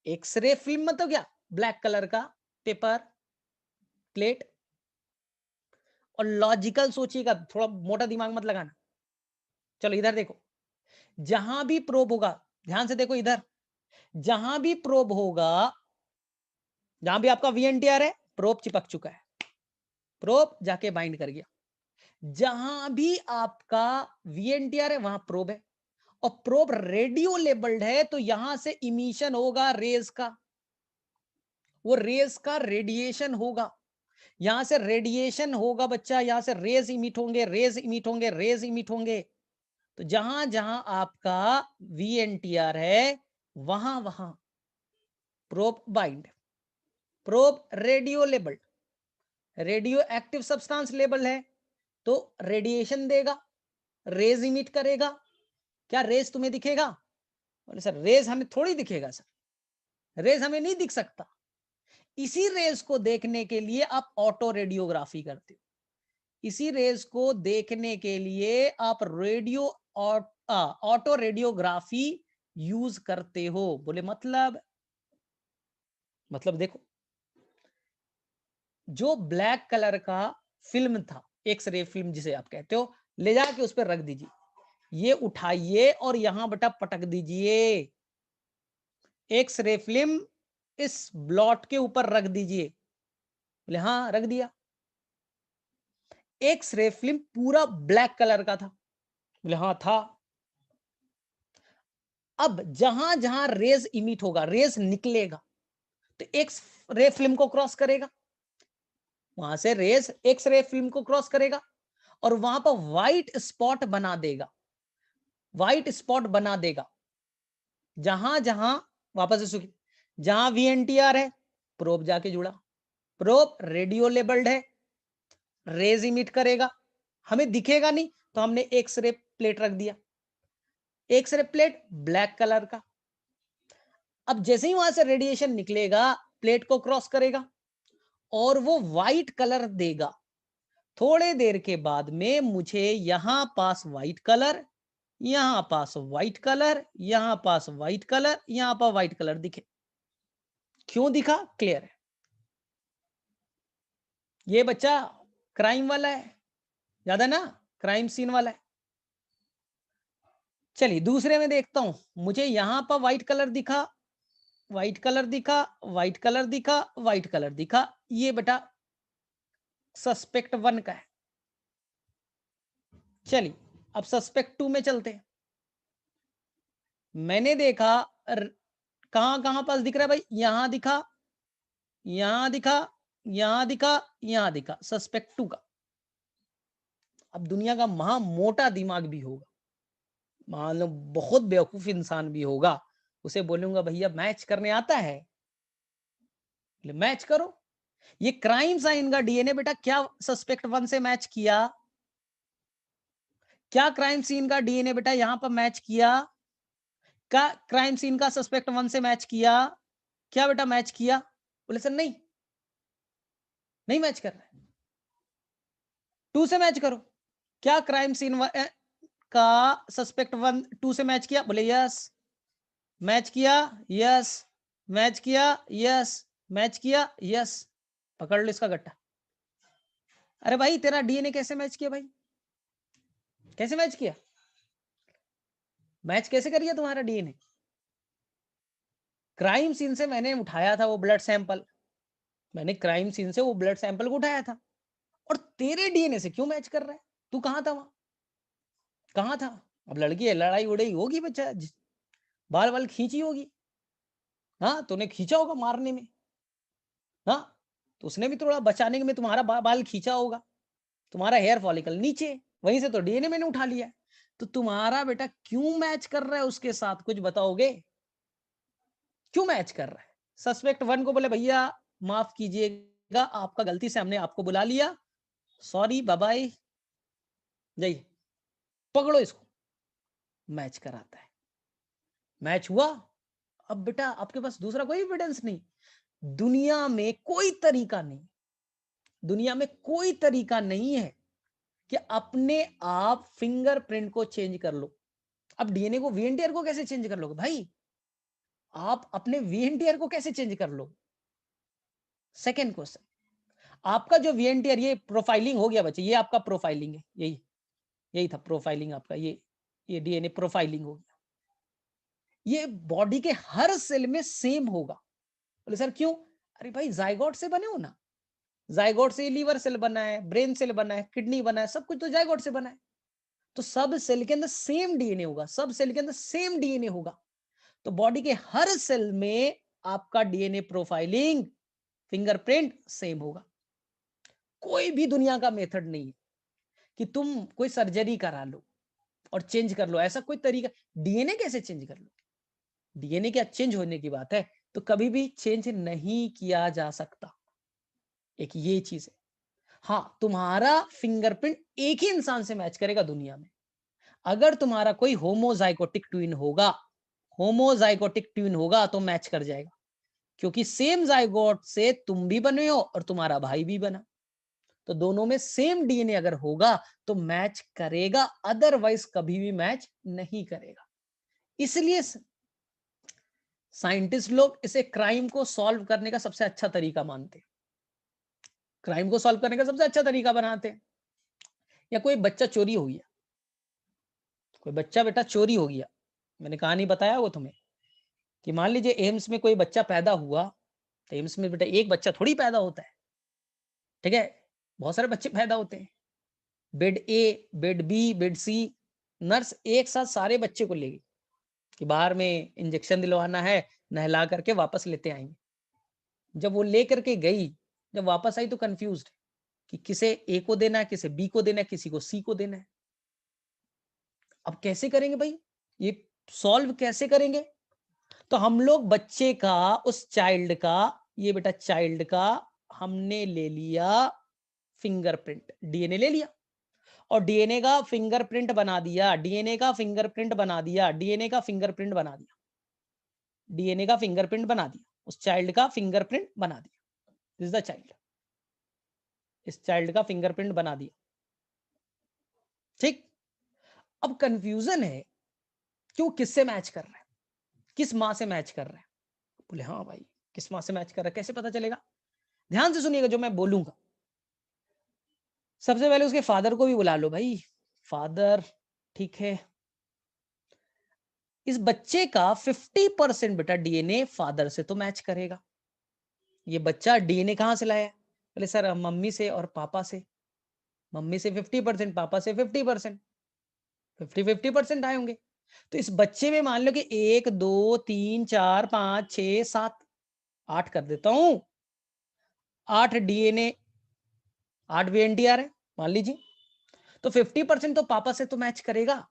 एक्सरे फिल्म मतलब क्या? ब्लैक कलर का पेपर प्लेट। और लॉजिकल सोचिएगा, थोड़ा मोटा दिमाग मत लगाना। चलो इधर देखो, जहां भी प्रोब होगा, ध्यान से देखो इधर, जहां भी प्रोब होगा, जहां भी आपका वीएनटीआर है, प्रोब चिपक चुका है, प्रोब जाके बाइंड कर गया। जहां भी आपका वीएनटीआर है वहां प्रोब है, और प्रोब रेडियो लेबल्ड है, तो यहां से इमिशन होगा रेज का, वो रेज का रेडिएशन होगा, यहां से रेडिएशन होगा बच्चा, यहां से रेज इमिट होंगे, रेज इमिट होंगे, रेज इमिट होंगे। तो जहां जहां आपका वीएनटीआर है वहां वहां probe bind, probe radio labelled, radio active substance label है, तो रेडिएशन देगा, रेज इमिट करेगा। क्या रेज तुम्हें दिखेगा? बोले सर रेज हमें थोड़ी दिखेगा सर, रेज हमें नहीं दिख सकता। इसी रेज को देखने के लिए आप ऑटो रेडियोग्राफी करते हो, इसी रेज को देखने के लिए आप रेडियो ऑटो रेडियोग्राफी यूज करते हो। बोले मतलब देखो, जो ब्लैक कलर का फिल्म था, एक्सरे फिल्म जिसे आप कहते हो, ले जाके उस पर रख दीजिए, ये उठाइए और यहां बेटा पटक दीजिए, एक्सरे फिल्म इस ब्लॉट के ऊपर रख दीजिए। बोले हाँ रख दिया। एक्सरे फिल्म पूरा ब्लैक कलर का था? बोले हाँ था। अब जहां जहां रेज इमिट होगा, रेज निकलेगा, तो एक्स रे फिल्म को क्रॉस करेगा, वहां से रेज एक्स रे फिल्म को क्रॉस करेगा और वहां पर व्हाइट स्पॉट बना देगा, व्हाइट स्पॉट बना देगा। जहां जहां, वापस से सुखी, जहां वीएनटीआर है, प्रोब जाके जुड़ा, प्रोब रेडियो लेबल्ड है, रेज इमिट करेगा, हमें दिखेगा नहीं, तो हमने एक्सरे प्लेट रख दिया, एक्सरे प्लेट ब्लैक कलर का। अब जैसे ही वहां से रेडिएशन निकलेगा, प्लेट को क्रॉस करेगा और वो व्हाइट कलर देगा। थोड़े देर के बाद में मुझे यहां पास व्हाइट कलर, यहां पास व्हाइट कलर, यहां पास व्हाइट कलर, यहां पर व्हाइट कलर दिखे। क्यों दिखा? क्लियर है, ये बच्चा क्राइम वाला है, याद है ना, क्राइम सीन वाला है। चलिए दूसरे में देखता हूं, मुझे यहां पर व्हाइट कलर दिखा, व्हाइट कलर दिखा, व्हाइट कलर दिखा, व्हाइट कलर दिखा, ये बेटा सस्पेक्ट 1 का है। चलिए अब सस्पेक्ट 2 में चलते हैं। मैंने देखा कहां कहां पास दिख रहा है भाई, यहां दिखा, यहां दिखा, यहां दिखा, यहां दिखा, सस्पेक्ट 2 का। अब दुनिया का महा मोटा दिमाग भी होगा, मान लो बहुत बेवकूफ इंसान भी होगा, उसे बोलूंगा भैया मैच करने आता है, मैच करो। ये क्राइम साइन का डीएनए बेटा क्या सस्पेक्ट 1 से मैच किया? क्या क्राइम सीन का डीएनए बेटा यहां पर मैच किया? क्या क्राइम सीन का सस्पेक्ट 1 से मैच किया? क्या बेटा मैच किया? बोले सर नहीं, नहीं मैच कर रहा है, 2 से मैच करो। क्या क्राइम सीन का सस्पेक्ट 1 2 से मैच किया? बोले यस। मैच किया? यस। मैच किया? यस। मैच किया? यस। पकड़ लो इसका गट्टा। अरे भाई तेरा डीएनए कैसे मैच किया भाई? कैसे मैच किया? मैच कैसे करिए तुम्हारा डीएनए? क्राइम सीन से मैंने उठाया था वो ब्लड सैंपल, मैंने क्राइम सीन से वो ब्लड सैंपल को उठाया था, और तेरे डीएनए से क्यों मैच कर रहा है? तू कहां था वहां, कहां था? अब लड़की है, लड़ाई उड़ाई होगी बच्चा, बाल बाल खींची होगी, हाँ तूने खींचा होगा मारने में, हाँ तो उसने भी थोड़ा बचाने में तुम्हारा बाल खींचा होगा, तुम्हारा हेयर फॉलिकल नीचे, वहीं से तो डीएनए मैंने उठा लिया है। तो तुम्हारा बेटा क्यों मैच कर रहा है उसके साथ, कुछ बताओगे? क्यों मैच कर रहा है? सस्पेक्ट 1 को बोले भैया माफ कीजिएगा, आपका गलती से हमने आपको बुला लिया, सॉरी बाय बाय, जाइए पकड़ो इसको। मैच कराता है, मैच हुआ। अब बेटा आपके पास दूसरा कोई एविडेंस नहीं, दुनिया में कोई तरीका नहीं, दुनिया में कोई तरीका नहीं है कि अपने आप फिंगरप्रिंट को चेंज कर लो। अब डीएनए को वीएनटीआर को कैसे चेंज कर लोगे भाई? आप अपने वीएनटीआर को कैसे चेंज कर लो? सेकेंड क्वेश्चन, आपका जो वीएनटीआर, ये प्रोफाइलिंग हो गया बच्चे, ये आपका प्रोफाइलिंग है, यही यही था प्रोफाइलिंग आपका, ये डीएनए प्रोफाइलिंग हो गया। ये बॉडी के हर सेल में सेम होगा। बोले सर क्यों? अरे भाई जाइगोट से बने हो ना, जाइगोट से लीवर सेल बना है, ब्रेन सेल बना है, किडनी बना है, सब कुछ तो जाइगोट से बना है। तो सब सेल के अंदर सेम डीएनए होगा, सब सेल के अंदर सेम डीएनए होगा। तो बॉडी के हर सेल में आपका डीएनए प्रोफाइलिंग, फिंगरप्रिंट सेम होगा। कोई भी दुनिया का मेथड नहीं है कि तुम कोई सर्जरी करा लो और चेंज कर लो, ऐसा कोई तरीका। डीएनए कैसे चेंज कर लो? डीएनए क्या चेंज होने की बात है? तो कभी भी चेंज नहीं किया जा सकता, एक ये चीज है। हाँ तुम्हारा फिंगरप्रिंट एक ही इंसान से मैच करेगा दुनिया में, अगर तुम्हारा कोई होमोजाइगोटिक ट्विन होगा, होमोजाइगोटिक ट्विन होगा तो मैच कर जाएगा, क्योंकि सेम जाइगोट से तुम भी बने हो और तुम्हारा भाई भी बना, तो दोनों में सेम डीएनए अगर होगा तो मैच करेगा, अदरवाइज कभी भी मैच नहीं करेगा। इसलिए साइंटिस्ट लोग इसे क्राइम को सॉल्व करने का सबसे अच्छा तरीका मानते हैं, क्राइम को सॉल्व करने का सबसे अच्छा तरीका बनाते हैं। या कोई बच्चा चोरी हो गया, कोई बच्चा बेटा चोरी हो गया, मैंने कहानी बताया वो तुम्हें कि मान लीजिए एम्स में कोई बच्चा पैदा हुआ, तो एम्स में बेटा एक बच्चा थोड़ी पैदा होता है, ठीक है, बहुत सारे बच्चे पैदा होते हैं, बेड ए, बेड बी, बेड सी, नर्स एक साथ सारे बच्चे को लेगी कि बाहर में इंजेक्शन दिलवाना है, नहला करके वापस लेते आएंगे। जब वो ले करके गई, जब वापस आई तो कंफ्यूज्ड कि किसे ए को देना है, किसे बी को देना है, किसी को सी को देना है। अब कैसे करेंगे भाई, ये सॉल्व कैसे करेंगे? तो हम लोग बच्चे का, उस चाइल्ड का, ये बेटा चाइल्ड का हमने ले लिया फिंगरप्रिंट, डीएनए ले लिया और डीएनए का फिंगरप्रिंट बना दिया, डीएनए का फिंगरप्रिंट बना दिया, डीएनए का फिंगरप्रिंट बना दिया, डीएनए का फिंगरप्रिंट बना दिया, उस चाइल्ड का फिंगरप्रिंट बना दिया। दिस इज द चाइल्ड, इस चाइल्ड का फिंगरप्रिंट बना दिया। ठीक, अब कंफ्यूजन है कि वो किससे मैच कर रहा है, किस माँ से मैच कर रहा है। बोले हाँ भाई, किस माँ से मैच कर रहा है, कैसे पता चलेगा? ध्यान से सुनिएगा जो मैं बोलूंगा। सबसे पहले उसके फादर को भी बुला लो भाई। फादर, ठीक है, इस बच्चे का 50% बेटा डीएनए फादर से तो मैच करेगा। ये बच्चा डीएनए कहां से लाया? बोले सर मम्मी से और पापा से। मम्मी से 50%, पापा से 50%, 50-50% आए होंगे। तो इस बच्चे में मान लो कि 1 2 3 4 5 6 7 8 कर देता हूं, 8 डीएनए, 8 वीएनटीआर है मान लीजिए। तो 50% तो पापा से तो मैच करेगा।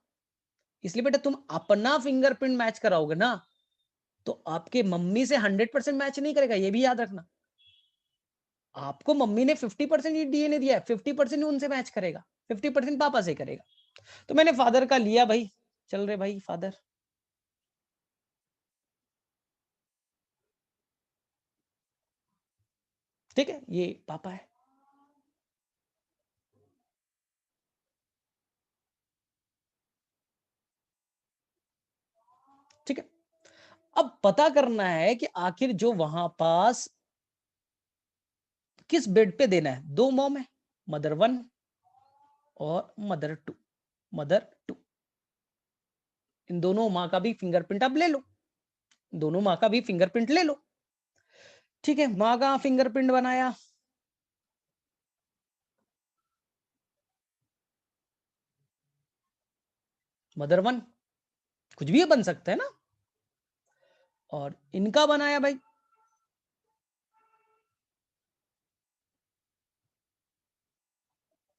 इसलिए बेटा तुम अपना फिंगरप्रिंट मैच कराओगे ना, तो आपके मम्मी से 100% मैच नहीं करेगा, ये भी याद रखना। आपको मम्मी ने 50% ही डीएनए दिया है, 50% ही उनसे मैच करेगा, 50% पापा से करेगा। तो मैंने फादर का लिया भाई, चल रहे भाई फादर। ठीक है, ये पापा है। ठीक है, अब पता करना है कि आखिर जो वहां पास किस बेड पे देना है। 2 मॉम है, मदर 1 और मदर 2, मदर 2। इन दोनों माँ का भी फिंगरप्रिंट आप ले लो, दोनों माँ का भी फिंगरप्रिंट ले लो। ठीक है, माँ का फिंगरप्रिंट बनाया, मदर 1, कुछ भी बन सकता है ना। और इनका बनाया भाई,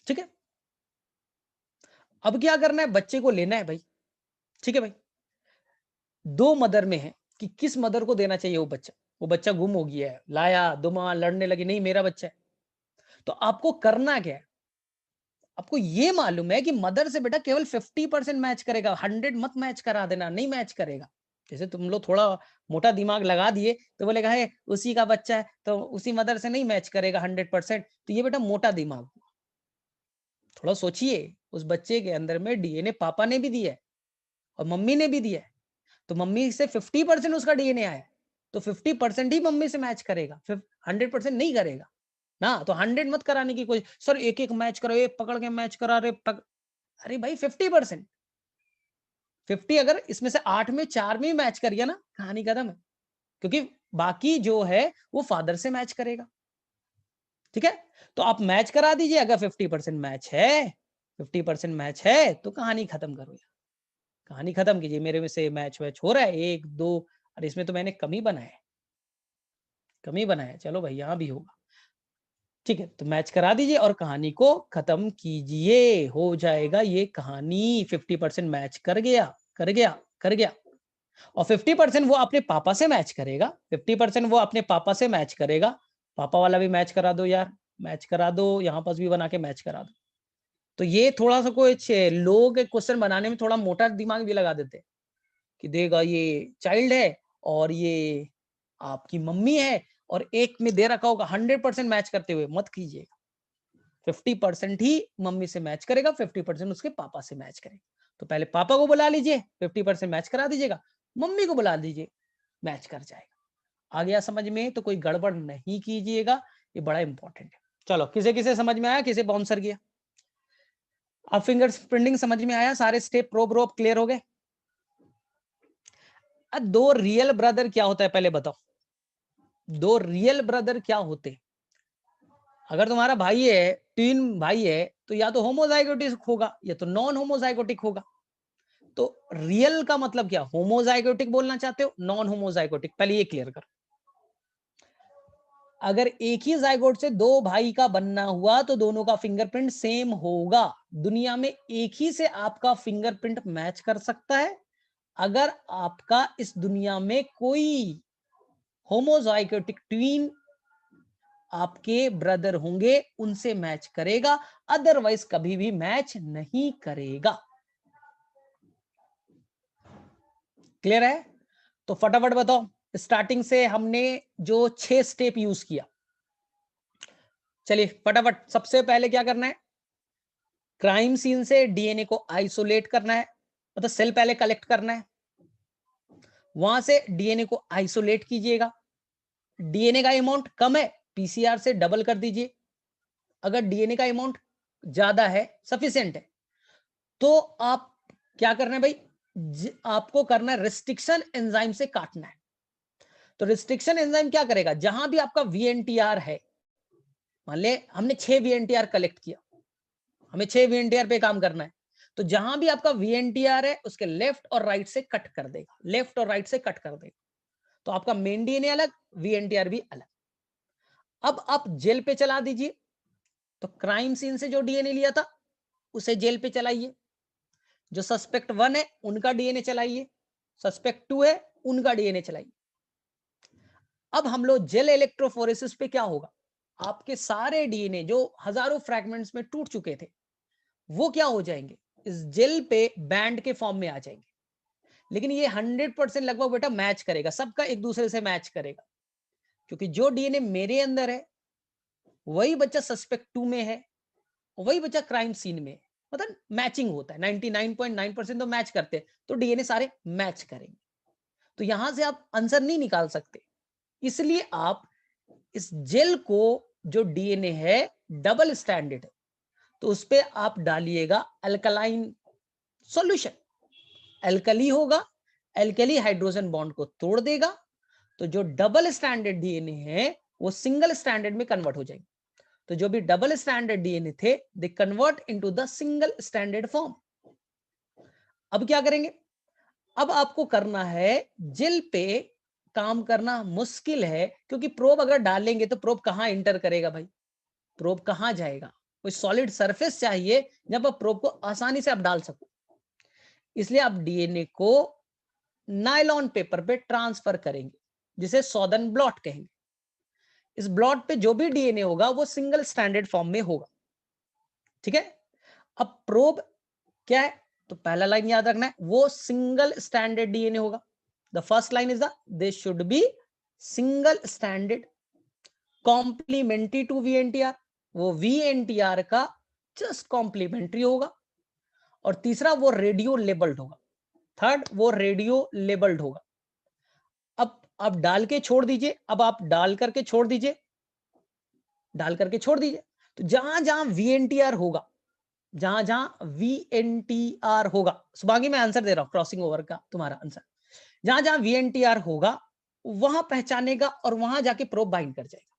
ठीक है। अब क्या करना है, बच्चे को लेना है भाई। ठीक है भाई, 2 मदर में है कि किस मदर को देना चाहिए वो बच्चा। वो बच्चा गुम हो गया है, लाया, 2 माँ लड़ने लगी, नहीं मेरा बच्चा है। तो आपको करना क्या है, आपको ये मालूम है कि मदर से बेटा केवल 50% मैच करेगा, 100 मत मैच करा देना, नहीं मैच करेगा। जैसे तुम लोग थोड़ा मोटा दिमाग लगा दिए तो बोलेगा है उसी का बच्चा है तो उसी मदर से नहीं मैच करेगा 100%। तो ये बेटा मोटा दिमाग। थोड़ा सोचिए, उस बच्चे के अंदर में डीएनए पापा ने भी दिया है और मम्मी ने भी दिया है। तो मम्मी से 50% उसका डीएनए आया है, तो 50% ही मम्मी से मैच करेगा, 100% नहीं करेगा ना। तो 100 मत कराने की कोई, सर एक एक मैच करो, एक पकड़ के मैच करा रहे अरे भाई 50%, 50 अगर इसमें से 8 में 4 में मैच कर गया ना, कहानी खत्म है। क्योंकि बाकी जो है वो फादर से मैच करेगा। ठीक है, तो आप मैच करा दीजिए। अगर 50% मैच है, 50% मैच है तो कहानी खत्म करो यार, कहानी खत्म कीजिए। मेरे में से मैच वैच हो रहा है 1 2, और इसमें तो मैंने कम ही बनाया है, कम ही बनाया है। चलो भाई यहाँ भी होगा। ठीक है, तो मैच करा दीजिए और कहानी को खत्म कीजिए, हो जाएगा ये कहानी। 50% मैच कर गया, कर गया, कर गया। और 50% वो अपने पापा से मैच करेगा, 50% वो अपने पापा से मैच करेगा। पापा वाला भी मैच करा दो यार, मैच करा दो, यहाँ पास भी बना के मैच करा दो। तो ये थोड़ा सा कुछ लोग क्वेश्चन बनाने में थोड़ा मोटा दिमाग भी लगा देते हैं कि देगा ये चाइल्ड है और ये आपकी मम्मी है, और एक में दे रखा होगा 100% मैच करते हुए, मत कीजिएगा। 50% ही मम्मी से मैच करेगा, 50% उसके पापा से मैच करेगा। तो पहले पापा को बुला लीजिए, 50% मैच करा दीजिएगा, मम्मी को बुला दीजिए, मैच कर जाएगा। आ गया समझ में? तो कोई गड़बड़ नहीं कीजिएगा, ये बड़ा इंपॉर्टेंट है। चलो, किसे किसे समझ में आया, किसे बाउंसर किया? अब फिंगर प्रिंटिंग समझ में आया, सारे स्टेप प्रोब रोब क्लियर हो गए। अब 2 रियल ब्रदर क्या होता है पहले बताओ, 2 रियल ब्रदर क्या होते? अगर तुम्हारा भाई है, 3 भाई है, तो या तो होमोजाइगोटिक होगा या तो नॉन होमोजाइगोटिक होगा। तो रियल का मतलब क्या, होमोजाइगोटिक बोलना चाहते हो, नॉन होमोजाइगोटिक? पहले ये क्लियर करो। अगर एक ही जाइगोट से 2 भाई का बनना हुआ तो दोनों का फिंगरप्रिंट सेम होगा। दुनिया में एक ही से आपका फिंगरप्रिंट मैच कर सकता है। अगर आपका इस दुनिया में कोई होमोजाइगोटिक ट्वीन आपके ब्रदर होंगे, उनसे मैच करेगा, अदरवाइज कभी भी मैच नहीं करेगा। क्लियर है? तो फटाफट बताओ, स्टार्टिंग से हमने जो 6 स्टेप यूज किया, चलिए फटाफट, सबसे पहले क्या करना है, क्राइम सीन से डीएनए को आइसोलेट करना है, मतलब सेल पहले कलेक्ट करना है, वहां से डीएनए को आइसोलेट कीजिएगा। डीएनए का अमाउंट कम है, पीसीआर से डबल कर दीजिए। अगर डीएनए का अमाउंट ज्यादा है, सफिशिएंट है, तो आप क्या करना है भाई, आपको करना है रिस्ट्रिक्शन एंजाइम से काटना है। तो रिस्ट्रिक्शन एंजाइम क्या करेगा, जहां भी आपका वीएनटीआर है, मान ले हमने 6 वीएनटीआर कलेक्ट किया, हमें 6 वीएनटीआर पे काम करना है, तो जहां भी आपका वीएनटीआर है उसके लेफ्ट और राइट से कट कर देगा, लेफ्ट और राइट से कट कर देगा। तो आपका मेन डीएनए अलग, वीएनटीआर भी अलग। अब आप जेल पे चला दीजिए। तो क्राइम सीन से जो डीएनए लिया था उसे जेल पे चलाइए। जो सस्पेक्ट 1 है उनका डीएनए चलाइए, सस्पेक्ट 2 है उनका डीएनए चलाइए। अब हम लोग जेल इलेक्ट्रोफोरेसिस पे क्या होगा, आपके सारे डीएनए जो हजारों फ्रैगमेंट्स में टूट चुके थे वो क्या हो जाएंगे, इस जेल पे बैंड के फॉर्म में आ जाएंगे। लेकिन ये 100% लगभग बेटा मैच करेगा, सबका एक दूसरे से मैच करेगा, क्योंकि जो डीएनए मेरे अंदर है वही बच्चा सस्पेक्ट 2 में है, वही बच्चा क्राइम सीन में है। मतलब मैचिंग होता है, 99.9% तो मैच करते हैं, तो डीएनए सारे मैच करेंगे। तो यहां से आप आंसर नहीं निकाल सकते, इसलिए आप इस जेल को, जो डीएनए है डबल स्टैंडर्ड है, तो उस पे आप डालिएगा अल्कलाइन सॉल्यूशन। एल्कली होगा, एल्कली हाइड्रोजन बॉन्ड को तोड़ देगा, तो जो डबल स्टैंडर्ड डीएनए है वो सिंगल स्टैंडर्ड में कन्वर्ट हो जाएंगे। तो जो भी डबल स्टैंडर्ड डीएनए थे they convert into the single standard form. अब क्या करेंगे, अब आपको करना है, जेल पे काम करना मुश्किल है, क्योंकि प्रोब अगर डालेंगे तो प्रोब कहां इंटर करेगा भाई, प्रोब कहां जाएगा, कोई सॉलिड सरफेस चाहिए जहां पर प्रोब को आसानी से आप डाल सको। इसलिए आप डीएनए को नायलॉन पेपर पे ट्रांसफर करेंगे, जिसे सॉदर्न ब्लॉट कहेंगे। इस ब्लॉट पे जो भी डीएनए होगा वो सिंगल स्टैंडर्ड फॉर्म में होगा, ठीक है। अब प्रोब क्या है, तो पहला लाइन याद रखना है, वो सिंगल स्टैंडर्ड डीएनए होगा। The first line is the they should be single standard complementary to VNTR, वो वीएनटीआर का जस्ट कॉम्प्लीमेंट्री होगा। और तीसरा वो रेडियो लेबल्ड होगा, थर्ड वो रेडियो लेबल्ड होगा। अब आप डाल के छोड़ दीजिए, अब आप डाल करके छोड़ दीजिए, डाल करके छोड़ दीजिए। तो जहां जहां वीएनटीआर होगा, जहां जहां वीएनटीआर होगा, सुभागी मैं आंसर दे रहा हूं क्रॉसिंग ओवर का तुम्हारा आंसर, जहां जहां वीएनटीआर होगा वहां पहचानेगा और वहां जाके प्रोब बाइंड कर जाएगा।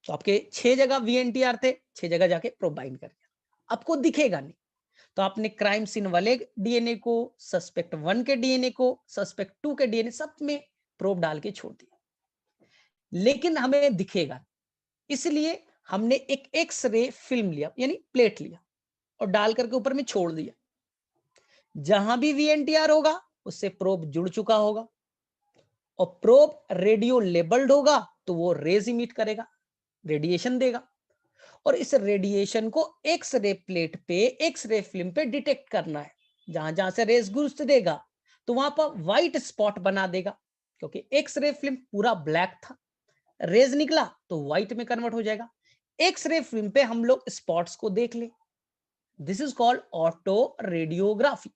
तो आपके 6 जगह वीएनटीआर थे, 6 जगह जाके प्रोब बाइंड कर गया, आपको दिखेगा नहीं। तो आपने क्राइम सीन वाले डीएनए को, सस्पेक्ट 1 के डीएनए को, सस्पेक्ट 2 के डीएनए, सब में प्रोब डाल के छोड़ दिया, लेकिन हमें दिखेगा, इसलिए हमने एक एक्स-रे फिल्म लिया, यानी प्लेट लिया और डाल करके ऊपर में छोड़ दिया। जहां भी वीएनटीआर होगा उससे प्रोब जुड़ चुका होगा, और प्रोब रेडियो लेबल्ड होगा तो वो रेज इमिट करेगा, रेडिएशन देगा। और इस रेडिएशन को एक्स-रे प्लेट पे, एक्स-रे फिल्म पे डिटेक्ट करना है। जहां जहां से रेज गुजर देगा तो वहां पर व्हाइट स्पॉट बना देगा, क्योंकि एक्स-रे फिल्म पूरा ब्लैक था, रेज निकला तो व्हाइट में कन्वर्ट हो जाएगा। एक्स-रे फिल्म पे हम लोग स्पॉट्स को देख ले, this is called auto radiography.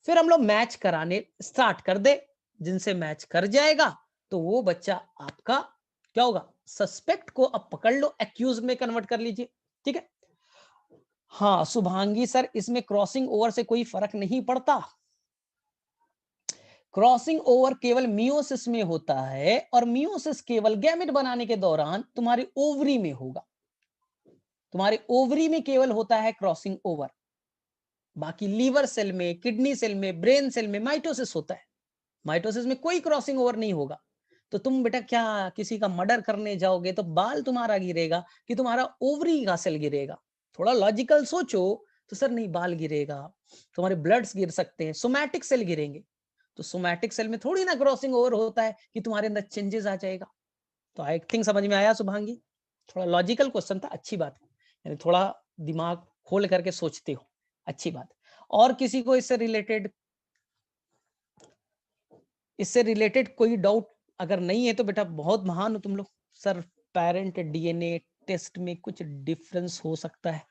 फिर हम लोग मैच कराने स्टार्ट कर दे, जिनसे मैच कर जाएगा तो वो बच्चा आपका क्या होगा, सस्पेक्ट को अब पकड़ लो, एक्यूज में कन्वर्ट कर लीजिए, ठीक है। हाँ शुभांगी सर, इसमें क्रॉसिंग ओवर से कोई फर्क नहीं पड़ता, क्रॉसिंग ओवर केवल मियोसिस में होता है, और मियोसिस केवल गैमेट बनाने के दौरान तुम्हारी ओवरी में होगा, तुम्हारे ओवरी में केवल होता है क्रॉसिंग ओवर। बाकी लीवर सेल में, किडनी सेल में, ब्रेन सेल में माइटोसिस होता है, माइटोसिस में कोई क्रॉसिंग ओवर नहीं होगा। तो तुम बेटा क्या किसी का मर्डर करने जाओगे तो बाल तुम्हारा गिरेगा कि तुम्हारा ओवरी का सेल गिरेगा, थोड़ा लॉजिकल सोचो। तो सर नहीं, बाल गिरेगा, तुम्हारे ब्लड्स गिर सकते हैं, सोमैटिक सेल गिरेंगे, तो सोमैटिक सेल में थोड़ी ना क्रॉसिंग ओवर होता है कि तुम्हारे अंदर चेंजेस आ जाएगा। तो आई थिंक समझ में आया शुभांगी, थोड़ा लॉजिकल क्वेश्चन था, अच्छी बात है, यानी थोड़ा दिमाग खोल करके सोचते हो, अच्छी बात। और किसी को इससे रिलेटेड कोई डाउट अगर नहीं है तो बेटा बहुत महान हो तुम लोग। सर पेरेंट डीएनए टेस्ट में कुछ डिफरेंस हो सकता है।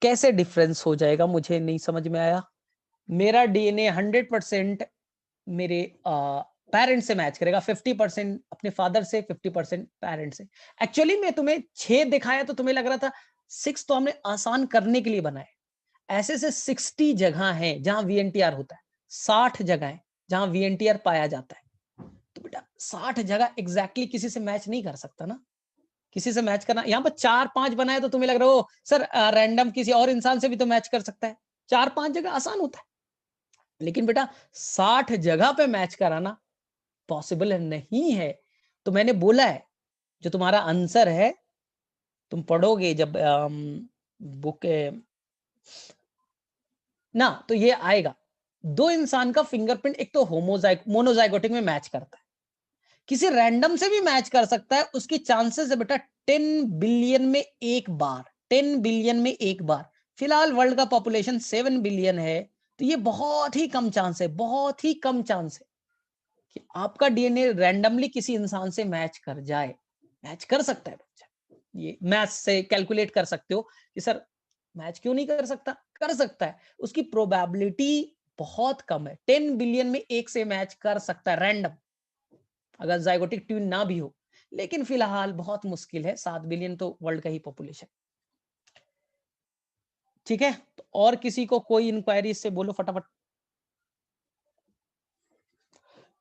कैसे डिफरेंस हो जाएगा मुझे नहीं समझ में आया। मेरा डीएनए 100% मेरे पेरेंट्स से मैच करेगा, 50% अपने फादर से, 50% पेरेंट्स से। एक्चुअली मैं तुम्हें 6 दिखाया तो तुम्हें लग रहा था 6 तो हमने आसान करने के लिए बनाए। ऐसे से 60 जगह हैं जहां वीएनटीआर होता है, 60 जगह है जहां वीएनटीआर पाया जाता है। तो बेटा 60 जगह एग्जैक्टली किसी से मैच नहीं कर सकता ना, किसी से मैच करना। यहाँ पर 4-5 बनाए तो तुम्हें लग रहा हो सर रैंडम किसी और इंसान से भी तो मैच कर सकता है, 4-5 जगह आसान होता है। लेकिन बेटा 60 जगह पे मैच कराना पॉसिबल नहीं है। तो मैंने बोला है जो तुम्हारा आंसर है तुम पढ़ोगे जब बुक ना, तो ये आएगा 2 इंसान का फिंगरप्रिंट एक तो मोनोजाइगोटिक में मैच करता है, किसी रैंडम से भी मैच कर सकता है। उसकी चांसेस है बेटा 10 बिलियन में एक बार, 10 बिलियन में एक बार। फिलहाल वर्ल्ड का पॉपुलेशन 7 बिलियन है, तो ये बहुत ही कम चांस है, बहुत ही कम चांस है कि आपका डीएनए रैंडमली किसी इंसान से मैच कर जाए। मैच कर सकता है बच्चा, ये मैथ से कैलकुलेट कर सकते हो कि सर मैच क्यों नहीं कर सकता, कर सकता है। उसकी प्रोबेबिलिटी बहुत कम है, 10 बिलियन में एक से मैच कर सकता है रैंडम, अगर जाइगोटिक ट्विन ना भी हो। लेकिन फिलहाल बहुत मुश्किल है, 7 बिलियन तो वर्ल्ड का ही पॉपुलेशन। ठीक है, तो और किसी को कोई इंक्वायरी से बोलो फटाफट।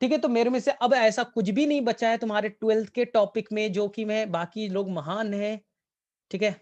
ठीक है, तो मेरे में से अब ऐसा कुछ भी नहीं बचा है तुम्हारे 12th के टॉपिक में जो कि मैं बाकी लोग महान है। ठीक है,